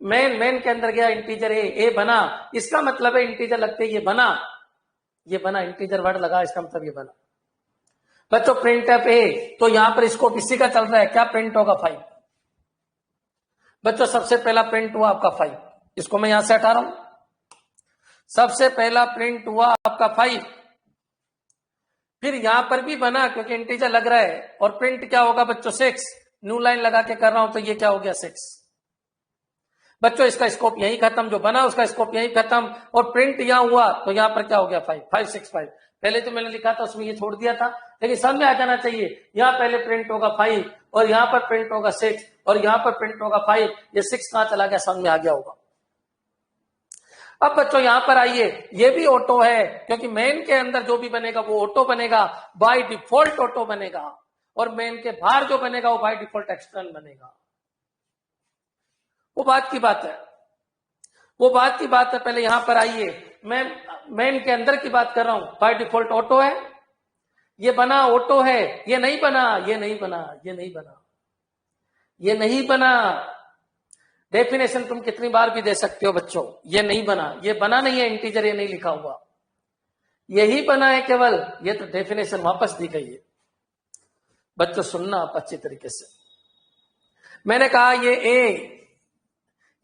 मैन के अंदर गया इंटीजर ए बना, इसका मतलब है इंटीजर लगते ये बना, इंटीजर वर्ड लगा, इसका मतलब ये बना। बच्चों प्रिंट एफ ए, तो यहां पर स्कोप इसी का चल रहा है, क्या प्रिंट होगा 5। बच्चों सबसे पहला प्रिंट हुआ आपका 5, इसको मैं यहां से हटा रहा हूं। सबसे पहला प्रिंट हुआ आपका 5, फिर यहां पर भी बना क्योंकि इंटीजर लग रहा है, और प्रिंट क्या होगा बच्चों 6, न्यू लाइन लगा के कर रहा हूं तो ये क्या हो गया 6। बच्चों इसका स्कोप यही खत्म, जो बना उसका स्कोप यही खत्म, और प्रिंट यहां हुआ तो यहां पर क्या हो गया 5, 5 6 5। पहले तो मैंने लिखा था उसमें ये छोड़ दिया था, लेकिन समझ में आ जाना चाहिए, यहां पहले प्रिंट होगा 5 और यहां पर प्रिंट होगा 6 और यहां पर प्रिंट होगा 5, ये 6 कहां चला गया, समझ में आ गया होगा। अब बच्चों यहां पर आइए, ये भी ऑटो है क्योंकि मेन के अंदर जो भी बनेगा वो ऑटो बनेगा, बाय डिफॉल्ट ऑटो बनेगा, और मेन के बाहर जो बनेगा वो बाय डिफॉल्ट एक्सटर्नल बनेगा। वो बात की बात है, वो बात की बात है। पहले यहां पर आइए, मैं मेन के अंदर की बात कर रहा हूं, बाय डिफॉल्ट ऑटो है, ये बना ऑटो है, ये नहीं बना, ये नहीं बना, ये नहीं बना, ये नहीं बना। डेफिनेशन तुम कितनी बार भी दे सकते हो बच्चों, ये नहीं बना, ये बना नहीं है, इंटीजर ये नहीं लिखा हुआ, यही बना है केवल, ये तो डेफिनेशन वापस दी गई है। बच्चों सुनना आप अच्छी तरीके से, मैंने कहा ये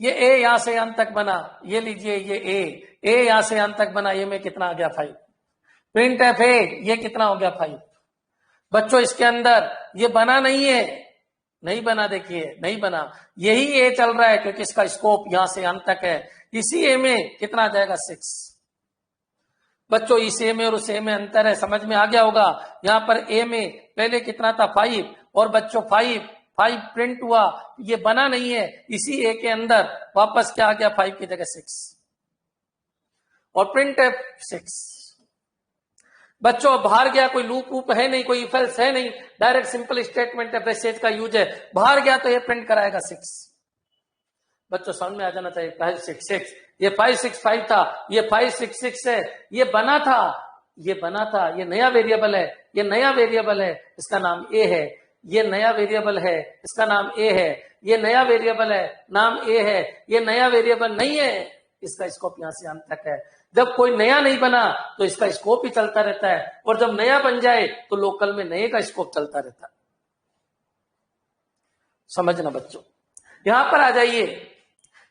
ए यहां से यहां तक बना, ये लीजिए ये ए यहां से यहां तक बना, ये में कितना आ गया 5। प्रिंट एफ ए, ये कितना हो गया 5। बच्चों इसके अंदर ये बना नहीं है, नहीं बना, देखिए नहीं बना, यही ए चल रहा है क्योंकि इसका स्कोप यहां से यहां तक है, इसी ए में कितना आ जाएगा 6। बच्चों इस ए में और उस ए में अंतर है, समझ में आ गया होगा। यहां पर ए में पहले कितना था 5, और बच्चों 5 प्रिंट हुआ, ये बना नहीं है, इसी ए के अंदर वापस क्या आ गया 5 की जगह 6, और प्रिंट है 6। बच्चों बाहर गया, कोई लूप वूप है नहीं, कोई इफ एल्स है नहीं, डायरेक्ट सिंपल स्टेटमेंट है, ब्रेसेज का यूज है, बाहर गया तो ये प्रिंट कराएगा 6। बच्चों समझ में आ जाना चाहिए, 5 6 6, ये 5 6 5 था, ये 5 6 6 है, ये बना था, ये बना था, ये नया वेरिएबल है, ये नया वेरिएबल है, इसका नाम ए है, ये नया वेरिएबल है, इसका नाम ए है, ये नया वेरिएबल है, नाम ए है, ये नया वेरिएबल नहीं है, इसका स्कोप यहां से यहां तक है, जब कोई नया नहीं बना तो इसका स्कोप ही चलता रहता है, और जब नया बन जाए तो लोकल में नए का स्कोप चलता रहता है। समझना बच्चों, यहां पर आ जाइए,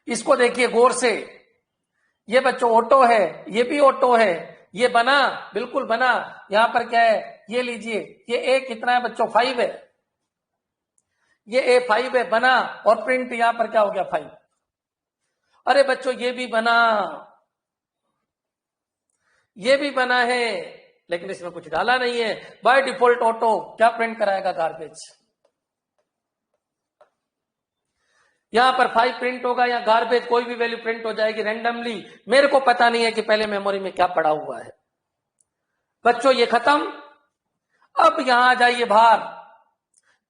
इसको देखिए गौर से। ये बच्चों ऑटो है, ये भी ऑटो है, ये बना, बिल्कुल बना। यहां पर क्या है, ये लीजिए, ये ए कितना है बच्चों, 5 है, ये ए 5 है, बना, और प्रिंट यहां पर क्या हो गया, 5। अरे बच्चों ये भी बना, ये भी बना है, लेकिन इसमें कुछ डाला नहीं है। बाय डिफॉल्ट ऑटो क्या प्रिंट कराएगा, गार्बेज। यहां पर 5 प्रिंट होगा, या गार्बेज कोई भी वैल्यू प्रिंट हो जाएगी रैंडमली। मेरे को पता नहीं है कि पहले मेमोरी में क्या पड़ा हुआ है। बच्चों ये खत्म। अब यहां आ जाइए बाहर,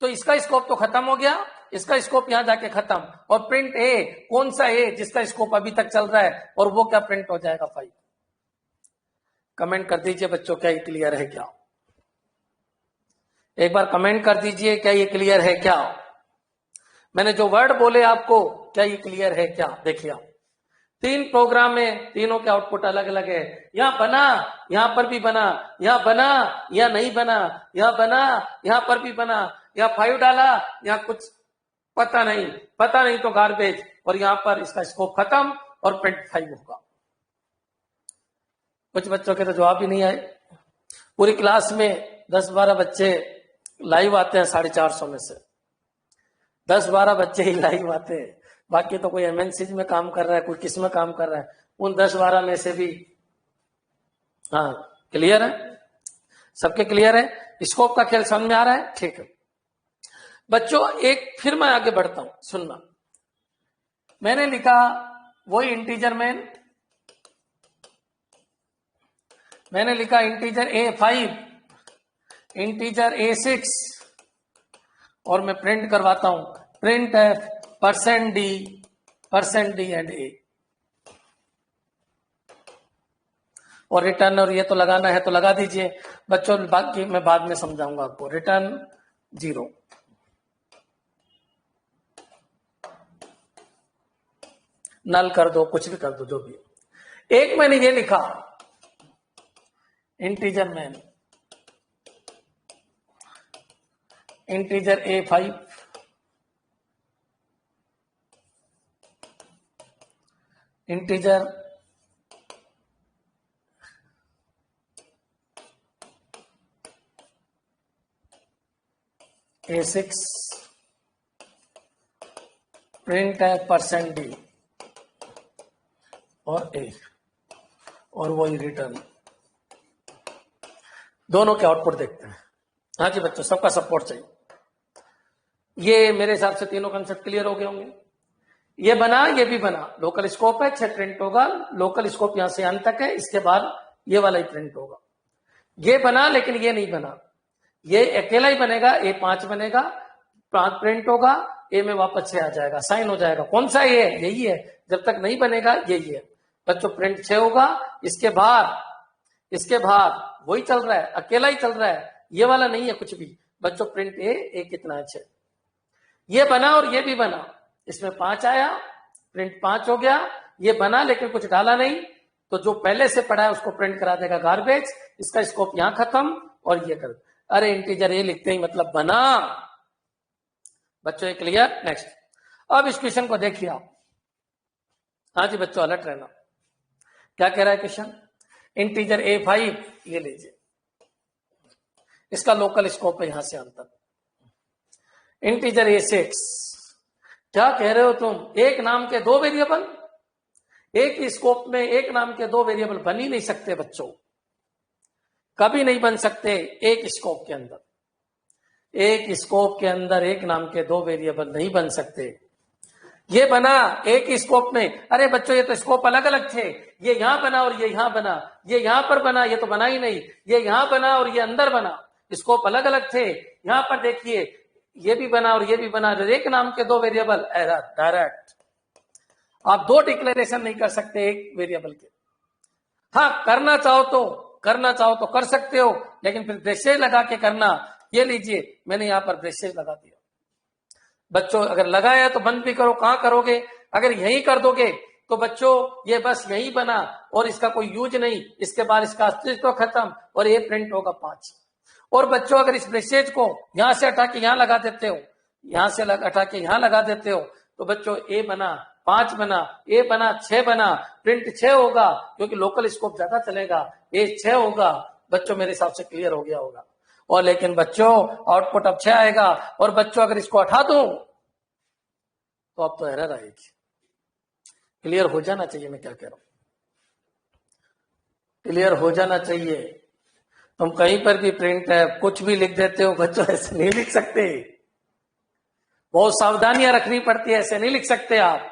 तो इसका स्कोप तो खत्म हो गया, इसका स्कोप यहां जाके खत्म, और प्रिंट ए, कौन सा ए जिसका स्कोप अभी तक चल रहा है, और वो क्या प्रिंट हो जाएगा, 5। कमेंट कर दीजिए बच्चों, क्या ये क्लियर है क्या? एक बार कमेंट कर दीजिए, क्या ये क्लियर है क्या? मैंने जो वर्ड बोले आपको, क्या ये क्लियर है क्या? देखिए आप, 3 प्रोग्राम में, तीनों के आउटपुट अलग अलग है। यहां बना, यहां पर भी बना, यहां बना, यहां नहीं बना, यहां बना, यहां पर भी बना, यहां 5 डाला, यहां कुछ पता नहीं तो गार्बेज, और यहां पर इसका स्कोप खत्म और प्रिंट 5 होगा। कुछ बच्चों के तो जवाब ही नहीं आए। पूरी क्लास में 10-12 बच्चे लाइव आते हैं, 450 में से 10-12 बच्चे ही लाइव आते हैं। बाकी तो कोई एमएनसी में काम कर रहा है, कोई किस में काम कर रहा है। उन 10-12 में से भी, हाँ क्लियर है, सबके क्लियर है, स्कोप का खेल समझ में आ रहा है, ठीक है बच्चों। एक फिर मैं आगे बढ़ता हूं, सुनना। मैंने लिखा वही इंटीजर में, मैंने लिखा इंटीजर A5, इंटीजर A6, और मैं प्रिंट करवाता हूं, print F %D and A, और रिटर्न, और ये तो लगाना है तो लगा दीजिए बच्चों, बाकी मैं बाद में समझाऊंगा आपको। रिटर्न 0, नल कर दो, कुछ भी कर दो, जो भी। एक मैंने ये लिखा इंटीजर में, integer A5, integer A6, print है %D और A, और वही रिटर्न। दोनों के आउटपुट देखते हैं। हाँ जी बच्चों, सबका सपोर्ट चाहिए। ये मेरे हिसाब से तीनों कंसेप्ट क्लियर हो गए होंगे। ये बना, ये भी बना, लोकल स्कोप है, 6 प्रिंट होगा, लोकल स्कोप यहां से अंत तक है, इसके बाद ये वाला ही प्रिंट होगा। ये बना लेकिन ये नहीं बना, ये अकेला ही बनेगा, A5 बनेगा, 5 प्रिंट होगा, ए में वापस 6 आ जाएगा, साइन हो जाएगा। कौन सा ये है? यही है। जब तक नहीं बनेगा यही है बच्चों, प्रिंट 6 होगा, इसके बाद वही चल रहा है, अकेला ही चल रहा है, ये वाला नहीं है कुछ भी बच्चों। प्रिंट ए कितना है, 6। ये बना और ये भी बना, इसमें 5 आया, प्रिंट 5 हो गया। ये बना लेकिन कुछ डाला नहीं, तो जो पहले से पड़ा है उसको प्रिंट करा देगा गार्बेज, इसका स्कोप यहां खत्म, और ये कर, अरे इंटीजर ए लिखते ही मतलब बना। बच्चों ये क्लियर? नेक्स्ट, अब इस क्वेश्चन को देखिए आप। हाँ जी बच्चों, अलर्ट रहना। क्या कह रहा है क्वेश्चन? इंटीजर A5 ये लीजिए, इसका लोकल स्कोप है यहां से अंतर। इंटीजर A6, क्या कह रहे हो तुम? एक नाम के 2 वेरिएबल, एक ही स्कोप में एक नाम के 2 वेरिएबल बन ही नहीं सकते बच्चों, कभी नहीं बन सकते। एक स्कोप के अंदर, एक स्कोप के अंदर एक नाम के 2 वेरिएबल नहीं बन सकते। ये बना एक ही स्कोप में, अरे बच्चों ये तो स्कोप अलग अलग थे, ये यहां बना और ये यहां बना, ये यहां पर बना, ये तो बना ही नहीं, ये यहां बना और ये अंदर बना, स्कोप अलग अलग थे। यहां पर देखिए, ये भी बना और ये भी बना, एक नाम के 2 वेरिएबल, एरर डायरेक्ट। आप 2 डिक्लेरेशन नहीं कर सकते एक वेरिएबल के। हाँ, करना चाहो तो कर सकते हो, लेकिन फिर ब्रेसेज लगा के करना। ये लीजिए, मैंने यहां पर ब्रेसेज लगा दिया बच्चों। अगर लगाया तो बंद भी करो, कहां करोगे? अगर यही कर दोगे तो बच्चों ये बस यही बना और इसका कोई यूज नहीं, इसके बाद इसका अस्तित्व खत्म और ये प्रिंट होगा 5। और बच्चों अगर इस मैसेज को यहां से हटा के यहां लगा देते हो, यहां से हटा के यहां लगा देते हो, तो बच्चों ए बना 5 बना, ए बना 6 बना, प्रिंट 6 होगा क्योंकि लोकल स्कोप ज्यादा चलेगा, ए 6 होगा। बच्चों मेरे हिसाब से क्लियर हो गया होगा। और लेकिन बच्चों आउटपुट अब 6 आएगा और बच्चों अगर इसको हटा दूं तो अब तो एरर आएगी। क्लियर हो जाना चाहिए मैं क्या कह रहा हूं, क्लियर हो जाना चाहिए। तुम कहीं पर भी प्रिंट है कुछ भी लिख देते हो बच्चों, ऐसे नहीं लिख सकते, बहुत सावधानियां रखनी पड़ती है, ऐसे नहीं लिख सकते आप।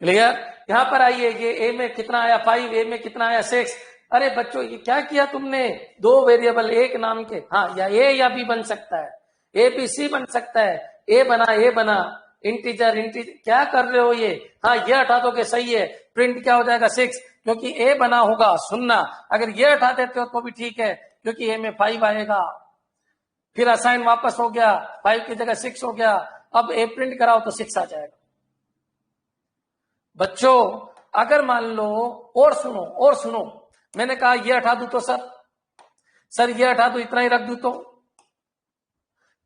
क्लियर। यहां पर आइए, ये ए में कितना आया 5, ए में कितना आया 6। अरे बच्चों ये क्या किया तुमने, 2 वेरिएबल एक नाम के, हाँ या ए या बी बन सकता है, ए बी सी बन सकता है, ए बना इंटीजर क्या कर रहे हो ये, हाँ ये हटा दोगे सही है, प्रिंट क्या हो जाएगा 6 क्योंकि ए बना होगा सुनना। अगर ये हटा देते हो तो भी ठीक है क्योंकि ए में 5 आएगा, फिर असाइन वापस हो गया, 5 की जगह 6 हो गया, अब ए प्रिंट कराओ तो 6 आ जाएगा। बच्चों अगर मान लो और सुनो मैंने कहा ये हटा दूं तो सर ये हटा दूं इतना ही रख दूं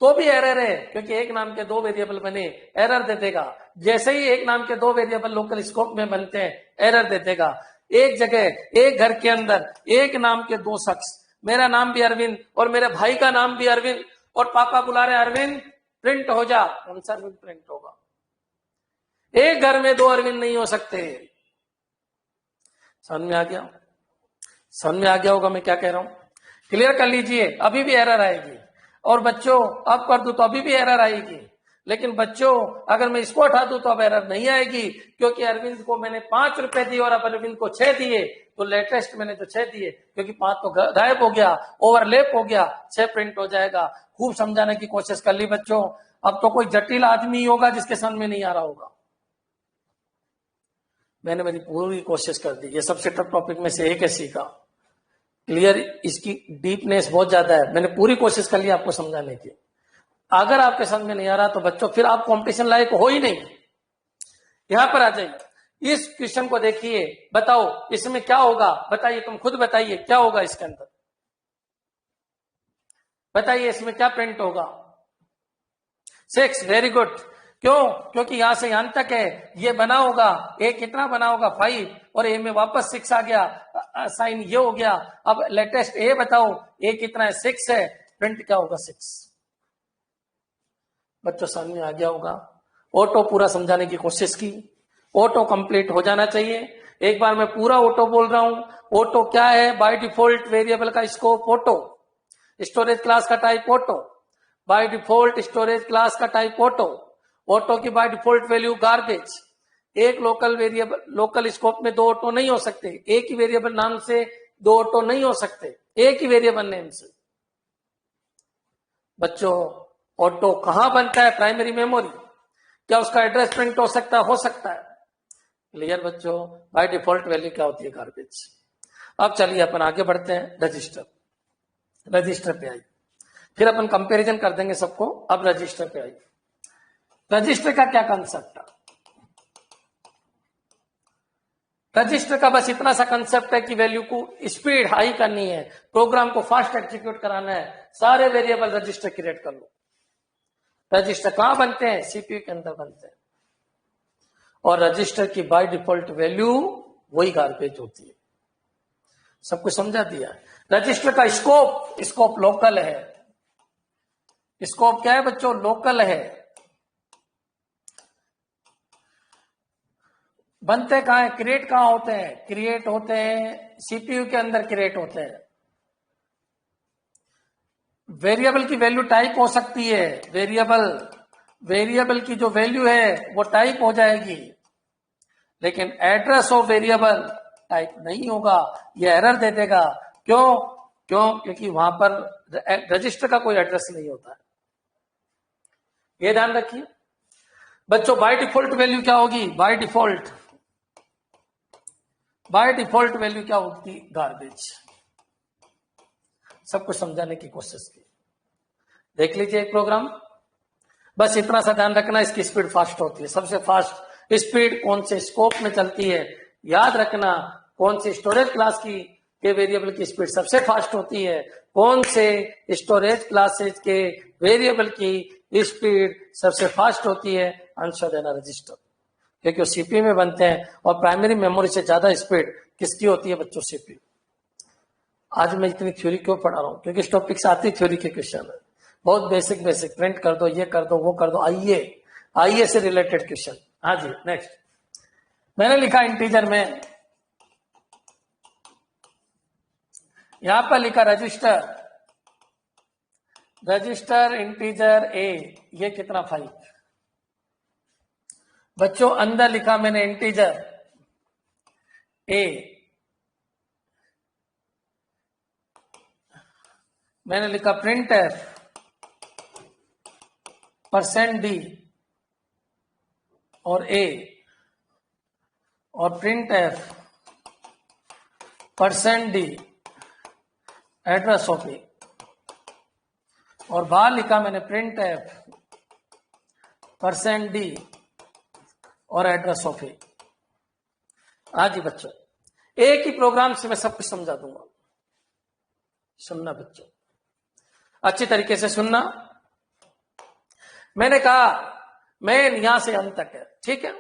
तो भी एरर है क्योंकि एक नाम के 2 वेरिएबल बने, एरर दे देगा। जैसे ही एक नाम के 2 वेरिएबल लोकल स्कोप में बनते हैं एरर दे देगा। एक जगह एक घर के अंदर एक नाम के 2 शख्स, मेरा नाम भी अरविंद और मेरे भाई का नाम भी अरविंद, और पापा बुला रहे अरविंद प्रिंट हो जा, कौन सा अरविंद प्रिंट होगा? एक घर में 2 अरविंद नहीं हो सकते। समझ में आ गया? समझ में आ गया होगा मैं क्या कह रहा हूं? क्लियर कर लीजिए, अभी भी एरर आएगी। और बच्चों अब कर दूं तो अभी भी एरर आएगी, लेकिन बच्चों अगर मैं इसको हटा दूं तो अब एरर नहीं आएगी क्योंकि अरविंद को मैंने 5 रुपए दिए और अब अरविंद को 6 दिए, तो लेटेस्ट मैंने तो 6 दिए क्योंकि 5 तो गायब हो गया, ओवरलैप हो गया, 6 प्रिंट हो जाएगा। खूब समझाने की कोशिश कर ली बच्चों, अब तो कोई जटिल आदमी होगा जिसके समझ में नहीं आ रहा होगा। मैंने मेरी पूरी कोशिश कर दी, ये सबसे टफ टॉपिक में से एक है सीखा। क्लियर, इसकी डीपनेस बहुत ज्यादा है, मैंने पूरी कोशिश कर ली आपको समझाने की। अगर आपके समझ में नहीं आ रहा तो बच्चों फिर आप कंपटीशन लायक हो ही नहीं। यहां पर आ जाइए, इस क्वेश्चन को देखिए, बताओ इसमें क्या होगा, बताइए, तुम खुद बताइए क्या होगा इसके अंदर, बताइए इसमें क्या प्रिंट होगा? 6, वेरी गुड। क्यों? क्योंकि यहां से यहां तक है, ये बना होगा, ए कितना बना होगा 5 और ए में वापस 6 आ गया, साइन ये हो गया। अब लेटेस्ट ए बताओ, ए कितना है 6 है, प्रिंट क्या होगा 6। बच्चों समझ में आ गया होगा? ऑटो पूरा समझाने की कोशिश की, ऑटो कंप्लीट हो जाना चाहिए। एक बार मैं पूरा ऑटो बोल रहा हूं। ऑटो क्या है? बाय डिफॉल्ट वेरिएबल का स्कोप ऑटो, स्टोरेज क्लास का type auto, by default storage class का टाइप ऑटो, ऑटो की बाय डिफॉल्ट वैल्यू गार्बेज। एक लोकल वेरिएबल लोकल स्कोप में 2 ऑटो नहीं हो सकते, एक ही वेरिएबल नाम से 2 ऑटो नहीं हो सकते, एक ही वेरिएबल नेम से। बच्चों ऑटो कहां बनता है? Primary memory. क्या उसका एड्रेस प्रिंट हो सकता है? हो सकता है। क्लियर बच्चों? बाय डिफॉल्ट वैल्यू क्या होती है? गार्बेज। अब चलिए अपन आगे बढ़ते हैं, रजिस्टर पे आई, फिर अपन कंपैरिजन कर देंगे सबको। अब रजिस्टर पे आई, रजिस्टर का क्या कंसेप्ट है? रजिस्टर का बस इतना सा कंसेप्ट है कि वैल्यू को स्पीड हाई करनी है, प्रोग्राम को फास्ट एग्जीक्यूट कराना है, सारे वेरिएबल रजिस्टर क्रिएट कर लो। रजिस्टर कहां बनते हैं? सीपीयू के अंदर बनते हैं, और रजिस्टर की बाय डिफॉल्ट वैल्यू वही गार्बेज होती है। सब कुछ समझा दिया। रजिस्टर का स्कोप लोकल है। स्कोप क्या है बच्चों? लोकल है। बनते कहां है? क्रिएट कहां होते हैं? क्रिएट होते हैं सीपीयू के अंदर, क्रिएट होते हैं। वेरिएबल की वैल्यू टाइप हो सकती है, वेरिएबल की जो वैल्यू है वो टाइप हो जाएगी, लेकिन एड्रेस ऑफ वेरिएबल टाइप नहीं होगा, ये एरर दे देगा। क्योंकि वहां पर रजिस्टर का कोई एड्रेस नहीं होता है। ये ध्यान रखिए बच्चों। बाय डिफॉल्ट वैल्यू क्या होगी? बाय डिफॉल्ट वैल्यू क्या होगी? गार्बेज। सब कुछ समझाने की कोशिश की। देख लीजिए एक प्रोग्राम, बस इतना सा ध्यान रखना, इसकी स्पीड फास्ट होती है, सबसे फास्ट स्पीड कौन से स्कोप में चलती है, याद रखना कौन सी स्टोरेज क्लास की के वेरिएबल की स्पीड सबसे फास्ट होती है, कौन से स्टोरेज क्लासेज के वेरिएबल की स्पीड सबसे फास्ट होती है, आंसर देना रजिस्टर, क्योंकि वो सीपीयू में बनते हैं और प्राइमरी मेमोरी से ज्यादा स्पीड किसकी होती है बच्चों, सीपीयू। आज मैं इतनी थ्योरी क्यों पढ़ा रहा हूं, क्योंकि इस टॉपिक से आती थ्योरी के क्वेश्चन है, बहुत बेसिक बेसिक, प्रिंट कर दो, ये कर दो, वो कर दो, आइए से रिलेटेड क्वेश्चन। हाँ जी नेक्स्ट, मैंने लिखा इंटीजर में, यहां पर लिखा रजिस्टर इंटीजर ए, ये कितना 5। बच्चों अंदर लिखा मैंने इंटीजर ए, मैंने लिखा प्रिंट %d और ए, और प्रिंट %d एड्रेस ऑफ ए, और बाहर लिखा मैंने प्रिंट %d और एड्रेस ऑफ ए। हाँ जी बच्चों, एक ही प्रोग्राम से मैं सब कुछ समझा दूंगा, सुनना बच्चों, अच्छी तरीके से सुनना। मैंने कहा मेन यहां से अंत तक है, ठीक है।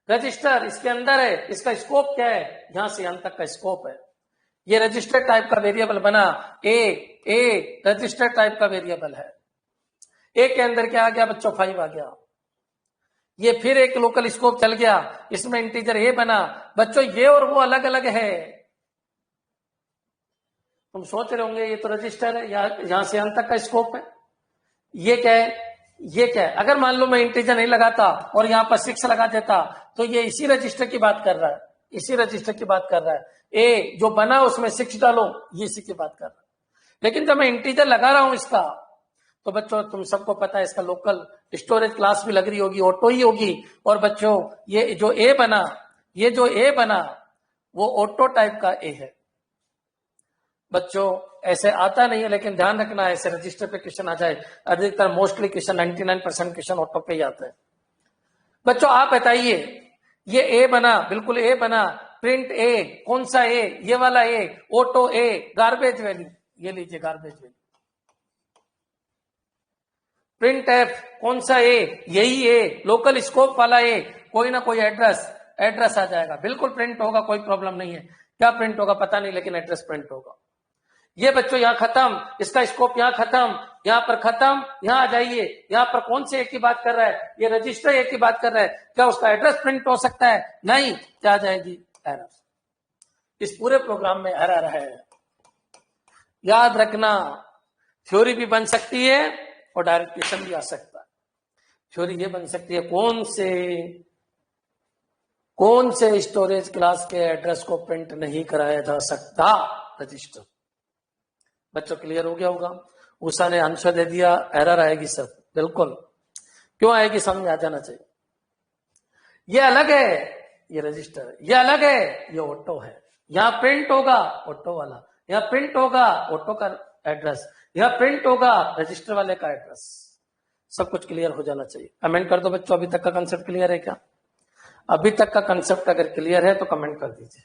रजिस्टर इसके अंदर है, इसका स्कोप क्या है, यहां से अंत तक का स्कोप है। ये रजिस्टर टाइप का वेरिएबल बना, ए रजिस्टर टाइप का वेरिएबल है। ए के अंदर क्या आ गया बच्चों, 5 आ गया। ये फिर एक लोकल स्कोप चल गया, इसमें इंटीजर ए बना। बच्चों ये और वो अलग अलग है, तुम सोच रहे होंगे ये तो रजिस्टर है, यहां से अंत तक का स्कोप है, ये क्या है, ये क्या है। अगर मान लो मैं इंटीजर नहीं लगाता और यहां पर 6 लगा देता, तो ये इसी रजिस्टर की बात कर रहा है, इसी रजिस्टर की बात कर रहा है। ए जो बना उसमें 6 डालो, ये इसी की बात कर रहा है। लेकिन जब मैं इंटीजर लगा रहा हूं इसका, तो बच्चों तुम सबको पता है इसका लोकल स्टोरेज क्लास भी लग रही होगी, ऑटो ही होगी। और बच्चों ये जो ए बना, ये जो ए बना वो ऑटो टाइप का ए है। बच्चों ऐसे आता नहीं है, लेकिन ध्यान रखना ऐसे रजिस्टर पे क्वेश्चन आ जाए, अधिकतर मोस्टली क्वेश्चन 99% क्वेश्चन ऑटो पे ही आते हैं। बच्चों आप बताइए, ये ए बना, बिल्कुल ए बना, प्रिंट ए, कौन सा ए, ये वाला ए, ऑटो ए, गार्बेज वैल्यू, ये लीजिए गार्बेज वैल्यू। प्रिंट एफ कौन सा ए, यही ए, लोकल स्कोप वाला ए, कोई ना कोई एड्रेस आ जाएगा, बिल्कुल प्रिंट होगा, कोई प्रॉब्लम नहीं है। क्या प्रिंट होगा पता नहीं, लेकिन एड्रेस प्रिंट होगा। ये बच्चों यहां खत्म, इसका स्कोप यहां खत्म, यहां पर खत्म, यहां आ जाइए, यहां पर कौन से ए की बात कर रहा है, ये रजिस्टर ए की बात कर रहा है। क्या उसका एड्रेस प्रिंट हो सकता है, नहीं, क्या आ जाएगी, एरर। इस पूरे प्रोग्राम में एरर है, याद रखना। थ्योरी भी बन सकती है और डायरेक्ट क्वेश्चन भी आ सकता है। थ्योरी ये बन सकती है, कौन से स्टोरेज क्लास के एड्रेस को प्रिंट नहीं कराया जा सकता, रजिस्टर। बच्चों क्लियर हो गया होगा। उषा ने आंसर दे दिया, एरर आएगी सर, बिल्कुल क्यों आएगी, समझ आ जाना चाहिए। ये अलग है, ये रजिस्टर, ये अलग है, ये ऑटो है। यहां प्रिंट होगा ऑटो वाला, यहां प्रिंट होगा ऑटो का एड्रेस, यहां प्रिंट होगा रजिस्टर वाले का एड्रेस। सब कुछ क्लियर हो जाना चाहिए। कमेंट कर दो बच्चों, अभी तक का कंसेप्ट क्लियर है क्या? अभी तक का कंसेप्ट अगर क्लियर है तो कमेंट कर दीजिए।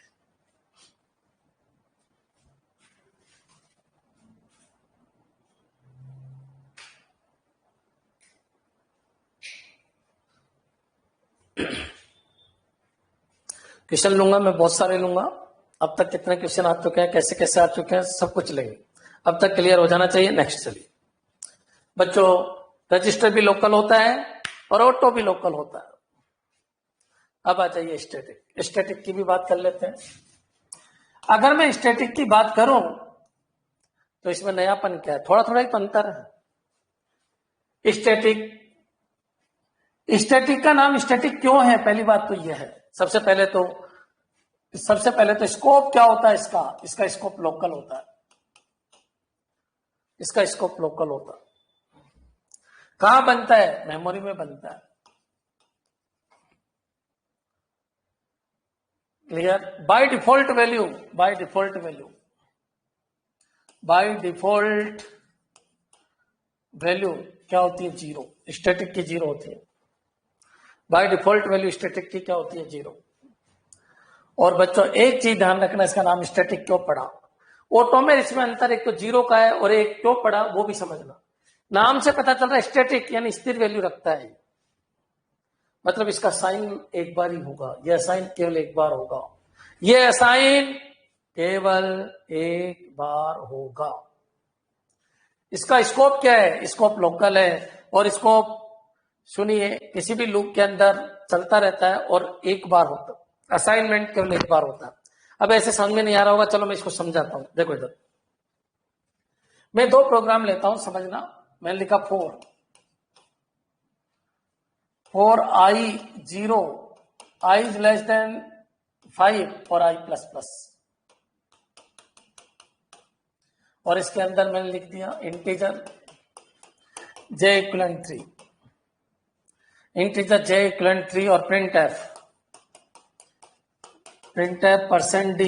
क्वेश्चन लूंगा मैं, बहुत सारे लूंगा। अब तक कितने क्वेश्चन आ चुके हैं, कैसे कैसे आ चुके हैं, सब कुछ लेंगे। अब तक क्लियर हो जाना चाहिए। नेक्स्ट चलिए बच्चों, रजिस्टर भी लोकल होता है और ऑटो भी लोकल होता है। अब आ जाइए स्टैटिक। स्टैटिक की भी बात कर लेते हैं। अगर मैं स्टैटिक की बात करूं तो इसमें नयापन क्या है, थोड़ा थोड़ा ही तो अंतर है। स्टैटिक का नाम स्टैटिक क्यों है, पहली बात तो यह है। सबसे पहले तो स्कोप क्या होता है इसका स्कोप लोकल होता है, इसका स्कोप लोकल होता है। कहां बनता है, मेमोरी में बनता है। क्लियर? बाय डिफॉल्ट वैल्यू क्या होती है, 0। स्टैटिक की 0 होती है। बाय डिफॉल्ट वैल्यू स्टैटिक की क्या होती है? 0। और बच्चों एक चीज ध्यान रखना, इसका नाम स्टैटिक क्यों पड़ा? ऑटो में इसमें अंतर एक तो 0 का है और एक क्यों पड़ा वो भी समझना। नाम से पता चल रहा है स्टैटिक यानी स्थिर वैल्यू रखता है, मतलब इसका साइन एक बार ही होगा, यह साइन केवल एक बार होगा, यह साइन केवल एक बार होगा। इसका स्कोप क्या है? स्कोप लोकल है और स्कोप सुनिए किसी भी लूप के अंदर चलता रहता है और एक बार होता है, असाइनमेंट केवल एक बार होता है। अब ऐसे समझ में नहीं आ रहा होगा, चलो मैं इसको समझाता हूं। देखो इधर मैं 2 प्रोग्राम लेता हूं, समझना। मैंने लिखा 4 i0 i is less than 5 और i प्लस प्लस, और इसके अंदर मैंने लिख दिया integer j equivalent 3, integer j equivalent 3 और printf %d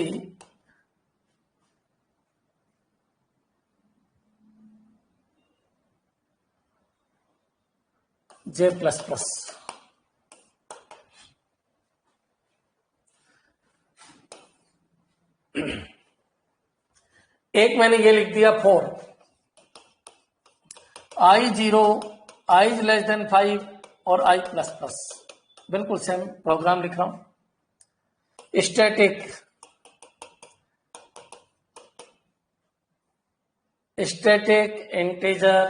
j plus plus. एक मैंने ये लिख दिया 4 i0 i is less than 5 और i प्लस प्लस, बिल्कुल सेम प्रोग्राम लिख रहा हूं। स्टैटिक इंटीजर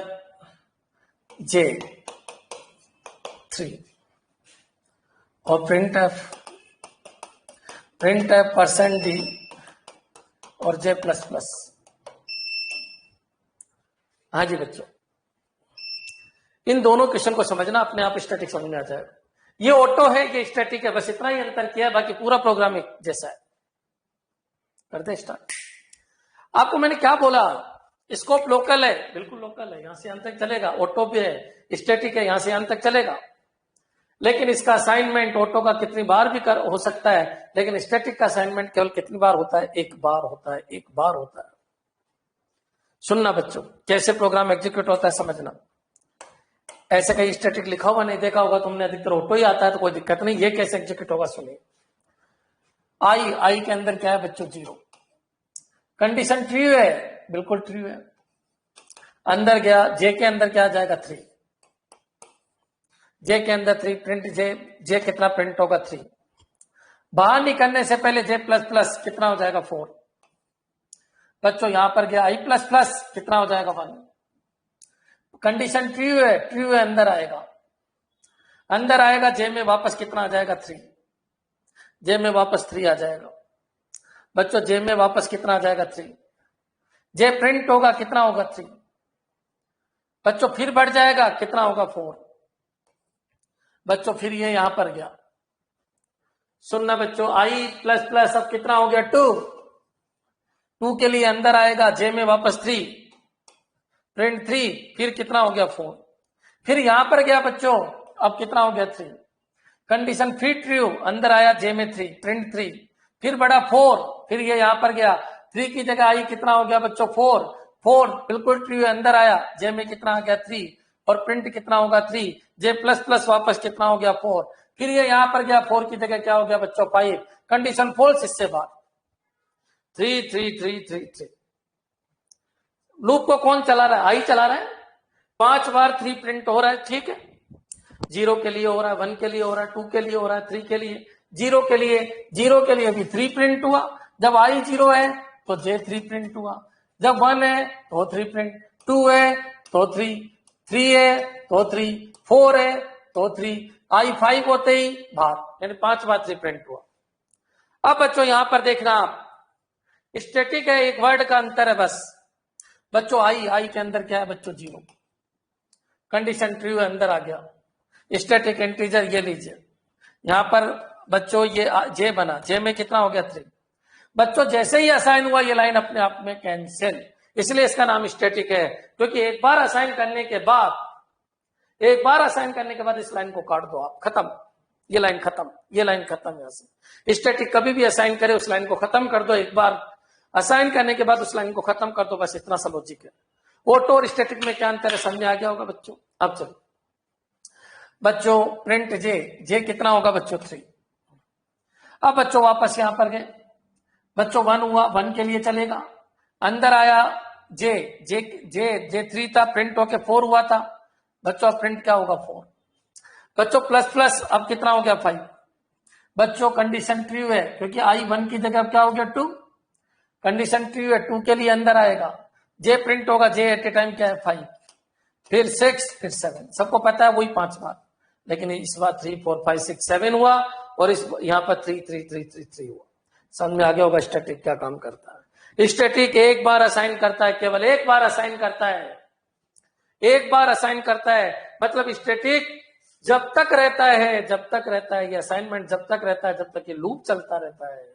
j 3 और प्रिंट एफ %d और j प्लस प्लस। हाँ जी बच्चों, इन दोनों क्वेश्चन को समझना, अपने आप स्टैटिक समझ में आ जाएगा। ये ऑटो है, ये स्टैटिक है, बस इतना ही अंतर किया है, बाकी पूरा प्रोग्राम एक जैसा है। करते हैं स्टार्ट। आपको मैंने क्या बोला? स्कोप लोकल है, बिल्कुल लोकल है, यहां से अंत तक चलेगा। ऑटो भी है, स्टैटिक है, यहां से अंत तक चलेगा। लेकिन इसका असाइनमेंट ऑटो का कितनी बार भी हो सकता है, लेकिन स्टैटिक का असाइनमेंट केवल कितनी बार होता है? एक बार होता है, एक बार होता है। सुनना बच्चों, कैसे प्रोग्राम एग्जीक्यूट होता है समझना। ऐसे कहीं स्टैटिक लिखा हुआ नहीं देखा होगा तुमने, अधिकतर ऑटो ही आता है, तो कोई दिक्कत नहीं। ये कैसे एग्जीक्यूट होगा सुनिए। आई के अंदर क्या है बच्चों? 0। कंडीशन ट्रू है, बिल्कुल ट्रू है। अंदर गया, जे के अंदर क्या आ जाएगा? 3। जे के अंदर 3, प्रिंट जे कितना प्रिंट होगा? 3। बाहर निकलने से पहले जे प्लस प्लस कितना हो जाएगा? 4। बच्चों यहां पर गया आई प्लस प्लस, कितना हो जाएगा? 1। कंडीशन ट्रू है, अंदर आएगा, जे में वापस कितना आ जाएगा? 3। जे में वापस 3 आ जाएगा। बच्चों जे में वापस कितना आ जाएगा? 3। जे प्रिंट होगा, कितना होगा? 3। बच्चों फिर बढ़ जाएगा, कितना होगा? 4। बच्चों फिर ये यहां पर गया। सुनना बच्चों, आई प्लस प्लस अब कितना हो गया? 2 के लिए अंदर आएगा, जे में वापस 3, प्रिंट 3, फिर कितना हो गया? 4। फिर यहां पर गया बच्चों, अब कितना हो गया? 3। कंडीशन फिर ट्रू, अंदर आया, जे में 3, प्रिंट 3, फिर बड़ा 4, फिर ये यहां पर गया, 3 की जगह आई, कितना हो गया बच्चों? 4 बिल्कुल ट्रू, अंदर आया, जे में कितना आ गया? 3 और प्रिंट कितना होगा? 3, जे प्लस प्लस वापस कितना हो गया? 4, फिर ये यहां पर गया, 4 की जगह क्या हो गया बच्चों? 5। कंडीशन फॉल्स, इससे बात 3 3 3 3 3। लूप को कौन चला रहा है? आई चला रहा है। 5 बार 3 प्रिंट हो रहा है, ठीक है। 0 के लिए हो रहा है, 1 के लिए हो रहा है, 2 के लिए हो रहा है, 3 के लिए, 0 के लिए भी 3 प्रिंट हुआ। जब आई 0 है तो जे 3 प्रिंट हुआ, जब 1 है तो 3 प्रिंट, 2 है तो 3 है तो 3, 4 है तो 3, आई 5 होते ही बाहर, यानी 5 बार 3 प्रिंट हुआ। अब बच्चों यहां पर देखना, आप स्टैटिक है, एक वर्ड का अंतर है बस। बच्चों आई के अंदर क्या है बच्चों? 0। कंडीशन ट्रू, अंदर आ गया। स्टैटिक इंटीजर ये लीजिए, यहां पर बच्चों ये जे बना, जे में कितना हो गया? 3। बच्चों जैसे ही असाइन हुआ ये लाइन अपने आप में कैंसिल, इसलिए इसका नाम स्टैटिक है, क्योंकि एक बार असाइन करने के बाद इस लाइन को काट दो आप, खत्म, ये लाइन खत्म, ये लाइन खत्म। यहां से स्टैटिक कभी भी असाइन करे उस लाइन को खत्म कर दो, एक बार असाइन करने के बाद उस लाइन को खत्म कर दो, बस इतना सा लॉजिक है। ऑटो और स्टैटिक में क्या अंतर है समझ में आ गया होगा बच्चों। अब चलो बच्चों प्रिंट जे, जे कितना होगा बच्चों 3। अब बच्चों वापस यहां पर गए, बच्चों 1 हुआ, 1 के लिए चलेगा, अंदर आया जे, जे जे जे 3 था, प्रिंट होके 4 हुआ था, बच्चों प्रिंट क्या होगा 4। बच्चों प्लस प्लस अब कितना हो गया 5। बच्चों कंडीशन ट्रू है क्योंकि आई 1 की जगह क्या हो गया 2, कंडीशन ट्रू है, 2 के लिए अंदर आएगा, जे प्रिंट होगा, जे एट ए टाइम क्या है 5, फिर 6, फिर 7, सबको पता है वही 5 बार, लेकिन इस बार 3 4 5 6 7 हुआ और इस यहां पर 3 3 3 3 3 हुआ। समझ में आ गया होगा स्टैटिक क्या काम करता है। स्टैटिक एक बार असाइन करता है, केवल एक बार असाइन करता है, एक बार असाइन करता है, मतलब स्टैटिक जब तक रहता है, जब तक रहता है ये असाइनमेंट, जब तक रहता है, जब तक ये लूप चलता रहता है।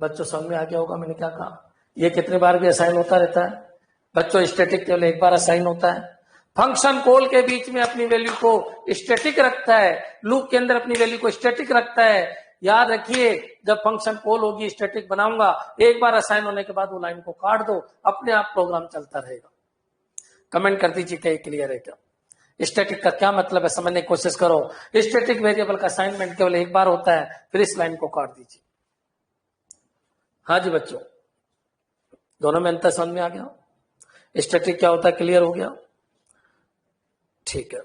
बच्चों समझ में आ गया होगा मैंने क्या कहा, ये कितने बार भी असाइन होता रहता है बच्चों, स्टैटिक केवल एक बार असाइन होता है। फंक्शन कॉल के बीच में अपनी वैल्यू को स्टैटिक रखता है, लूप के अंदर अपनी वैल्यू को स्टैटिक रखता है। याद रखिए जब फंक्शन कॉल होगी स्टैटिक बनाऊंगा, एक बार असाइन होने के बाद वो लाइन को काट दो, अपने आप प्रोग्राम चलता रहेगा। कमेंट कर दीजिए क्या क्लियर है क्या, स्टैटिक का क्या मतलब है समझने की कोशिश करो। स्टैटिक वेरिएबल का असाइनमेंट केवल एक बार होता है, फिर इस लाइन को काट दीजिए। हाँ जी बच्चों, दोनों में अंतर समझ में आ गया, स्टैटिक क्या होता है क्लियर हो गया, ठीक है।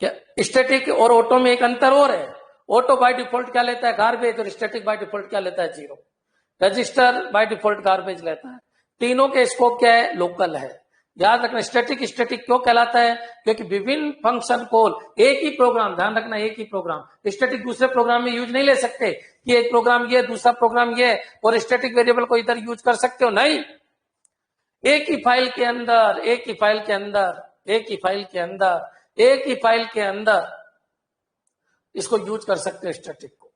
क्या स्टैटिक और ऑटो में एक अंतर और है, ऑटो बाय डिफॉल्ट क्या लेता है गार्बेज, और स्टैटिक बाय डिफॉल्ट क्या लेता है 0। रजिस्टर बाय डिफॉल्ट गार्बेज लेता है, तीनों के स्कोप क्या है लोकल है। याद रखना स्टैटिक स्टैटिक क्यों कहलाता है, क्योंकि विभिन्न फंक्शन कॉल एक ही प्रोग्राम, ध्यान रखना एक ही प्रोग्राम, स्टैटिक दूसरे प्रोग्राम में यूज नहीं ले सकते कि एक प्रोग्राम ये दूसरा प्रोग्राम ये और स्टैटिक वेरिएबल को इधर यूज कर सकते हो, नहीं, एक ही फाइल के अंदर, एक ही फाइल के अंदर, एक ही फाइल के अंदर, एक ही फाइल के अंदर इसको यूज कर सकते हो स्टैटिक को।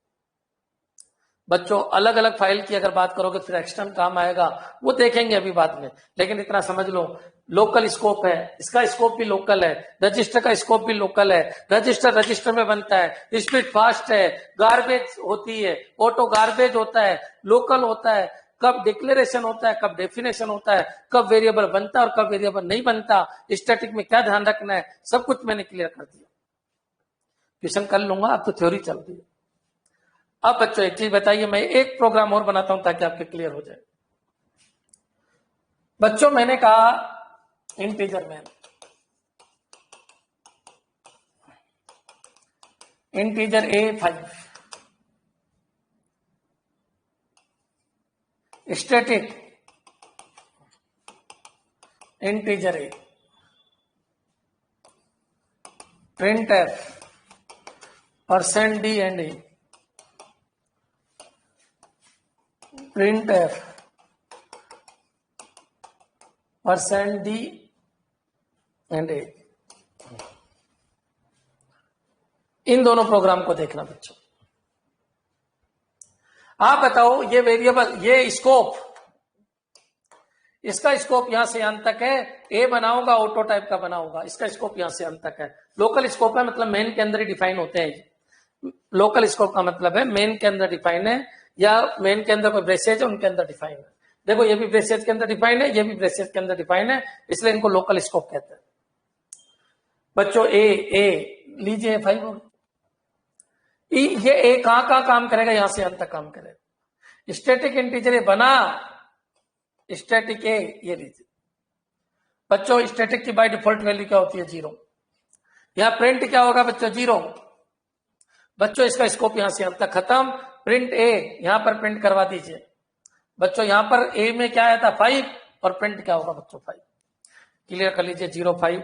बच्चों अलग अलग फाइल की अगर बात करोगे फिर एक्सटर्न काम आएगा, वो देखेंगे अभी बाद में, लेकिन इतना समझ लो लोकल स्कोप है, इसका स्कोप भी लोकल है, रजिस्टर का स्कोप भी लोकल है, रजिस्टर रजिस्टर में बनता है, स्पीड फास्ट है, गार्बेज होती है, ऑटो गार्बेज होता है, लोकल होता है, कब डिक्लेरेशन होता है, कब डेफिनेशन होता है, कब वेरिएबल बनता है और कब वेरिएबल नहीं बनता, स्टैटिक में क्या ध्यान रखना है, सब कुछ मैंने क्लियर कर दिया। ट्यूशन कर लूंगा, अब तो थ्योरी चल रही है। अब बच्चों एक चीज बताइए, मैं एक प्रोग्राम और बनाता हूं ताकि आपके क्लियर हो जाए। बच्चों मैंने कहा इंटीजर में, integer A5, static integer A, printf %d and a, printf %d and a, इन दोनों प्रोग्राम को देखना बच्चों। आप बताओ ये वेरिएबल, ये स्कोप, इसका स्कोप यहां से यहां तक है, ए बनाऊंगा ऑटो टाइप का बनाऊंगा, इसका स्कोप यहां से यहां तक है। लोकल स्कोप है मतलब मेन के अंदर ही डिफाइन होते हैं, लोकल स्कोप का मतलब है मेन के अंदर डिफाइन है, या मेन के अंदर कोई ब्रेसेज है उनके अंदर डिफाइन है। देखो ये भी ब्रेसेज के अंदर डिफाइन है, ये भी ब्रेसेज के अंदर डिफाइन है, इसलिए इनको लोकल स्कोप कहते हैं। बच्चों ए लीजिए 5 हो, ये ए कहां काम करेगा, यहां से यहां तक काम करेगा। स्टैटिक इंटीजर बना, स्टैटिक ए ये लीजिए बच्चों, स्टैटिक की बाय डिफॉल्ट वैल्यू क्या होती है 0, यहां प्रिंट क्या होगा बच्चों 0। बच्चों इसका स्कोप यहां से यहां तक खत्म, प्रिंट ए यहां पर प्रिंट करवा दीजिए। बच्चों यहां पर ए में क्या आया था 5 और प्रिंट क्या होगा बच्चों 5, क्लियर कर लीजिए 0 5।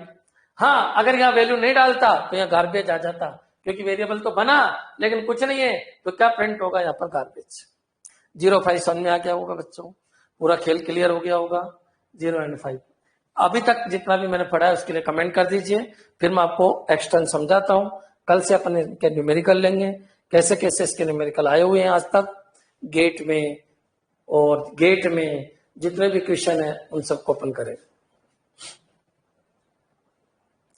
हाँ अगर यहां वैल्यू नहीं डालता तो यहां गार्बेज आ जाता, क्योंकि वेरिएबल तो बना लेकिन कुछ नहीं है, तो क्या प्रिंट होगा यहां पर गार्बेज। 0 5 समझ में आ गया होगा बच्चों, पूरा खेल क्लियर हो गया होगा। 0 and 5 अभी तक जितना भी मैंने पढ़ा है उसके लिए कमेंट कर दीजिए, फिर मैं आपको एक्सटर्न समझाता हूं। कल से अपन इनके न्यूमेरिकल लेंगे, कैसे कैसे इसके न्यूमेरिकल आए हुए हैं आज तक गेट में, और गेट में जितने भी क्वेश्चन है उन सबको अपन करें।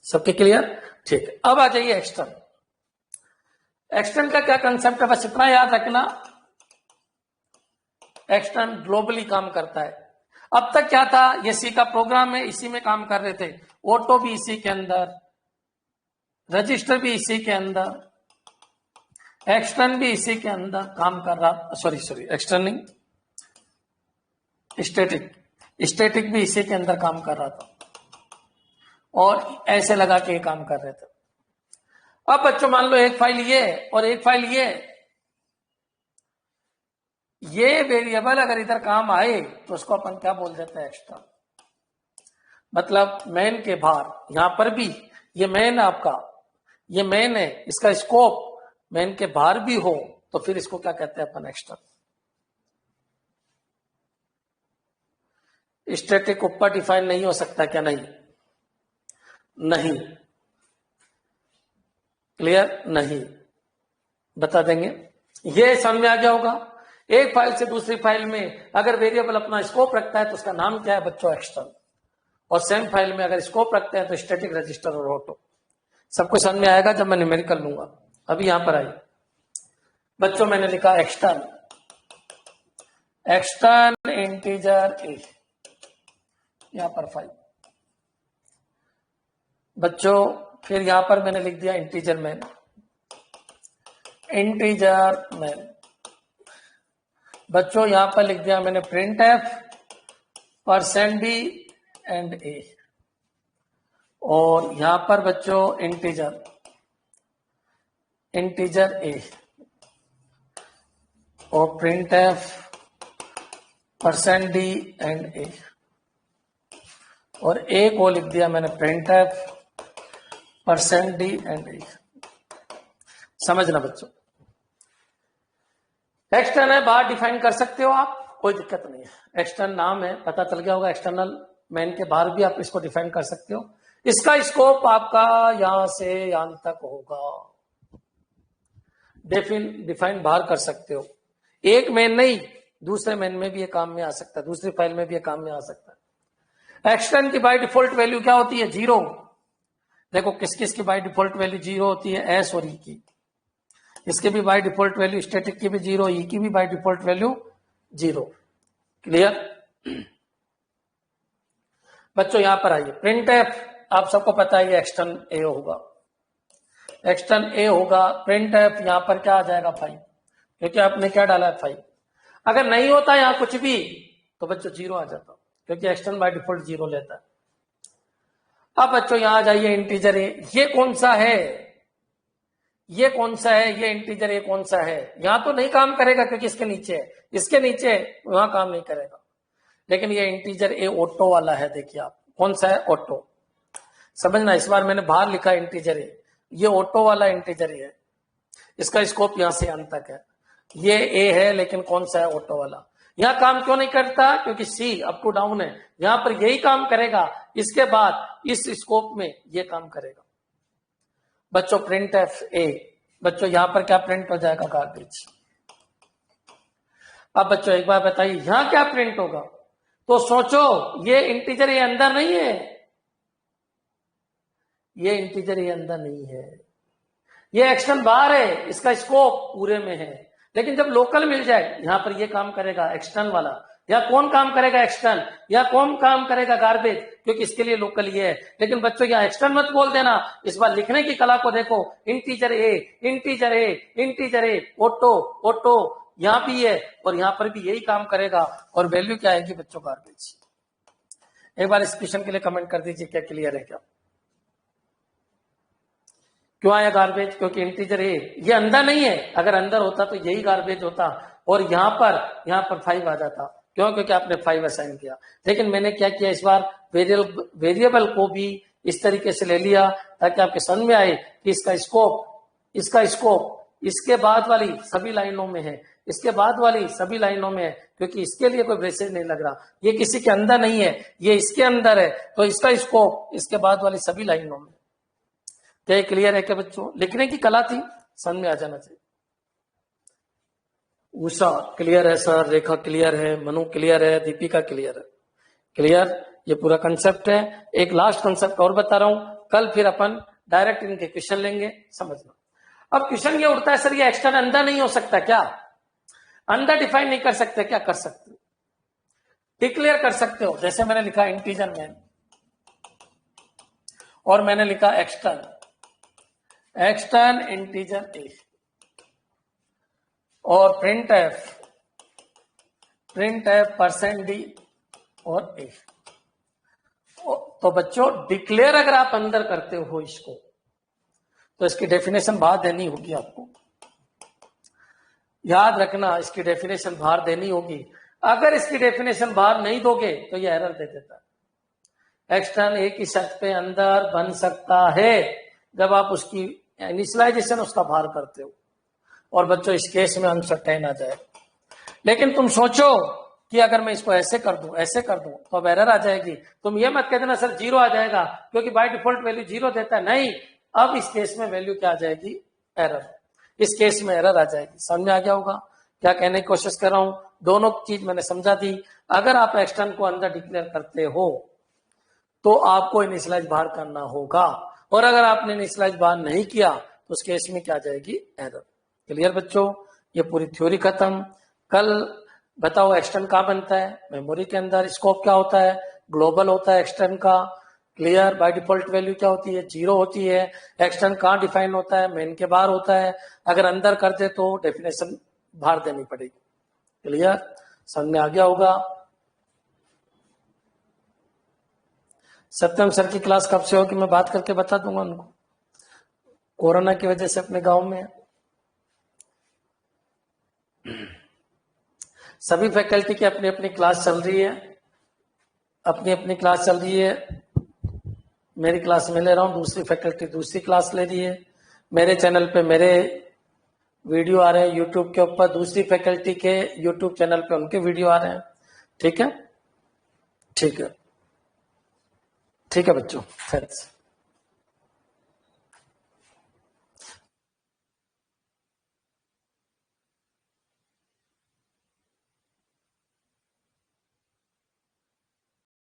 सबके क्लियर, ठीक है। अब आ जाइए एक्सटर्न। एक्सटर्न का क्या कंसेप्ट है बस इतना याद रखना, एक्सटर्न ग्लोबली काम करता है। अब तक क्या था, ये सी का प्रोग्राम है, इसी में काम कर रहे थे, ऑटो भी इसी के अंदर, रजिस्टर भी इसी के अंदर, एक्सटर्न भी इसी के अंदर काम कर रहा, सॉरी एक्सटर्न नहीं, स्टैटिक भी इसी के अंदर काम कर रहा था, और ऐसे लगा के काम कर रहे थे। अब बच्चों मान लो एक फाइल ये और एक फाइल ये वेरिएबल अगर इधर काम आए तो उसको अपन क्या बोल देते हैं, एक्स्ट्रा। मतलब मेन के बाहर यहां पर भी ये मेन आपका, ये मेन है, इसका स्कोप मेन के बाहर भी हो तो फिर इसको क्या कहते हैं अपन, एक्स्ट्रा। स्टैटिक ऊपर डिफाइन नहीं हो सकता क्या, नहीं, क्लियर, नहीं, बता देंगे, ये समझ में आ गया होगा। एक फाइल से दूसरी फाइल में अगर वेरिएबल अपना स्कोप रखता है तो उसका नाम क्या है बच्चों, एक्सटर्नल, और सेम फाइल में अगर स्कोप रखते हैं तो स्टैटिक, रजिस्टर और ऑटो। सबको समझ में आएगा जब मैं न्यूमेरिकल लूंगा। अभी यहां पर आइए बच्चों, मैंने लिखा एक्सटर्न इंटीजर ए, यहां पर 5 बच्चों, फिर यहां पर मैंने लिख दिया इंटीजर मैन, बच्चों यहां पर लिख दिया मैंने print F % d and A, और यहां पर बच्चों इंटीजर ए और printf % d and A, और ए को लिख दिया मैंने प्रिंट एफ % d एंड ए। समझना बच्चों, एक्सटर्नल है, बाहर डिफाइन कर सकते हो आप, कोई दिक्कत नहीं है। एक्सटर्नल नाम है, पता चल गया होगा, एक्सटर्नल मेन के बाहर भी आप इसको डिफाइन कर सकते हो। इसका स्कोप आपका यहां से यहां तक होगा, डिफाइन बाहर कर सकते हो। एक मेन नहीं, दूसरे मेन में भी ये काम में आ सकता है, दूसरी फाइल में भी ये काम में आ सकता है। एक्सटर्न की बाय डिफॉल्ट वैल्यू क्या होती है, 0। देखो किस किस की बाय डिफॉल्ट वैल्यू 0 होती है, एस और ई की। इसके भी बाय डिफॉल्ट वैल्यू, स्टैटिक की भी 0, ई की भी बाय डिफॉल्ट वैल्यू 0। क्लियर बच्चों, यहां पर आइए, प्रिंट एफ आप सबको पता है ये एक्सटर्न ए होगा, प्रिंट एफ यहां पर क्या आ जाएगा 5, क्योंकि आपने क्या डाला है 5। अगर नहीं होता यहां कुछ भी तो बच्चों 0 आ जाता, क्योंकि एक्सटर्न बाय डिफॉल्ट 0 लेता है। अब बच्चों यहां आ जाइए, इंटीजर ए, ये कौन सा है, ये इंटीजर ए कौन सा है, यहां तो नहीं काम करेगा क्योंकि इसके नीचे है, वहां काम नहीं करेगा। लेकिन ये इंटीजर ए ऑटो वाला है, देखिए आप कौन सा है, ऑटो। समझना, इस बार मैंने बाहर लिखा इंटीजर ए, ये ऑटो वाला इंटीजर ए है, इसका स्कोप यहां से यहां तक है। ये ए है लेकिन कौन सा है, ऑटो वाला। यहां काम क्यों नहीं करता, क्योंकि सी अप टू डाउन है, यहां पर यही काम करेगा, इसके बाद इस स्कोप में ये काम करेगा। बच्चों प्रिंट एफ ए, बच्चों यहां पर क्या प्रिंट हो जाएगा, गार्बेज। अब बच्चों एक बार बताइए, यहां क्या प्रिंट होगा, तो सोचो ये इंटीजर ये अंदर नहीं है, ये इंटीजर ये अंदर नहीं है, ये एक्सटर्नल बाहर है, इसका स्कोप पूरे में है। लेकिन जब लोकल मिल जाए यहां पर ये काम करेगा एक्सटर्नल वाला, या कौन काम करेगा एक्सटर्नल, या कौन काम करेगा गार्बेज, क्योंकि इसके लिए लोकल ये है। लेकिन बच्चों यहाँ एक्सटर्नल मत बोल देना, इस बार लिखने की कला को देखो, इंटीजर ए, ऑटो यहां भी है और यहां पर भी यही काम करेगा, और वैल्यू क्या आएगी बच्चों, गार्बेज। एक बार इस क्वेश्चन के लिए कमेंट कर दीजिए, क्या क्लियर है क्या, क्यों आया गार्बेज, क्योंकि इंटीजर ए ये अंदर नहीं है, अगर अंदर होता तो यही गार्बेज होता, और यहां पर 5 आ जाता, क्यों, क्योंकि आपने 5 असाइन किया। लेकिन मैंने क्या किया, इस बार वेरिएबल को भी इस तरीके से ले लिया ताकि आपके समझ में आए कि इसका स्कोप इसके बाद वाली सभी लाइनों में है, इसके बाद वाली सभी लाइनों में है, क्योंकि इसके लिए कोई ब्रेसेज नहीं लग रहा, ये किसी के अंदर नहीं है, ये इसके अंदर है, तो इसका स्कोप इसके बाद वाली सभी लाइनों में। क्या क्लियर है क्या बच्चों, लिखने की कला थी, समझ में आ जाना चाहिए। उषा क्लियर है सर, रेखा क्लियर है, मनु क्लियर है, दीपिका क्लियर है, क्लियर, ये पूरा कंसेप्ट है। एक लास्ट कंसेप्ट और बता रहा हूं, कल फिर अपन डायरेक्ट इनके क्वेश्चन लेंगे, समझना। अब क्वेश्चन ये उठता है, सर ये एक्सटर्नल अंदर नहीं हो सकता क्या, अंदर डिफाइन नहीं कर सकते क्या, कर सकते। डिक्लेयर कर सकते हो, जैसे मैंने लिखा इंटीजर में और मैंने लिखा एक्सटर्न इंटीजर ए और प्रिंट एफ %d और ए। तो बच्चों डिक्लेयर अगर आप अंदर करते हो इसको तो इसकी डेफिनेशन बाहर देनी होगी, आपको याद रखना, इसकी डेफिनेशन बाहर देनी होगी। अगर इसकी डेफिनेशन बाहर नहीं दोगे तो ये एरर दे देता है। एक्सटर्न ए की शर्त पे अंदर बन सकता है जब आप उसकी इनिशियलाइजेशन उसका बाहर करते हो। और बच्चों इस केस में अनसर्टेन आ जाए, लेकिन तुम सोचो कि अगर मैं इसको ऐसे कर दूं तो अब एरर आ जाएगी। तुम ये मत कह देना सर 0 आ जाएगा क्योंकि बाय डिफॉल्ट वैल्यू 0 देता है। नहीं, अब इस केस में वैल्यू क्या आ जाएगी? एरर। इस केस में एरर आ जाएगी। समझ में आ गया होगा क्या कहने की कोशिश कर रहा हूं? दोनों चीज मैंने समझा दी। अगर आप एक्सटर्न को अंदर डिक्लेयर करते हो तो आपको इनिशियलाइज बाहर करना होगा, और अगर आपने इनिशियलाइज बाहर नहीं किया तो उस केस में क्या आ जाएगी? एरर। क्लियर बच्चों? ये पूरी थ्योरी खत्म। कल बताओ एक्सटर्न कहाँ बनता है? मेमोरी के अंदर। स्कोप क्या होता है? ग्लोबल होता है एक्सटर्न का। क्लियर? बाय डिफॉल्ट वैल्यू क्या होती है? 0 होती है। एक्सटर्न कहाँ डिफाइन होता है? मेन के बाहर होता है। अगर अंदर कर दे तो डेफिनेशन बाहर देनी पड़ेगी। क्लियर? समझ में आ गया होगा? सत्यम सर की क्लास कब से होगी मैं बात करके बता दूंगा उनको। कोरोना की वजह से अपने गांव में सभी फैकल्टी की अपनी अपनी क्लास चल रही है, अपनी अपनी क्लास चल रही है। मेरी क्लास में ले रहा हूँ, दूसरी फैकल्टी दूसरी क्लास ले रही है। मेरे चैनल पे मेरे वीडियो आ रहे हैं यूट्यूब के ऊपर, दूसरी फैकल्टी के यूट्यूब चैनल पे उनके वीडियो आ रहे हैं। ठीक है? ठीक है, ठीक है बच्चों, थैंक्स।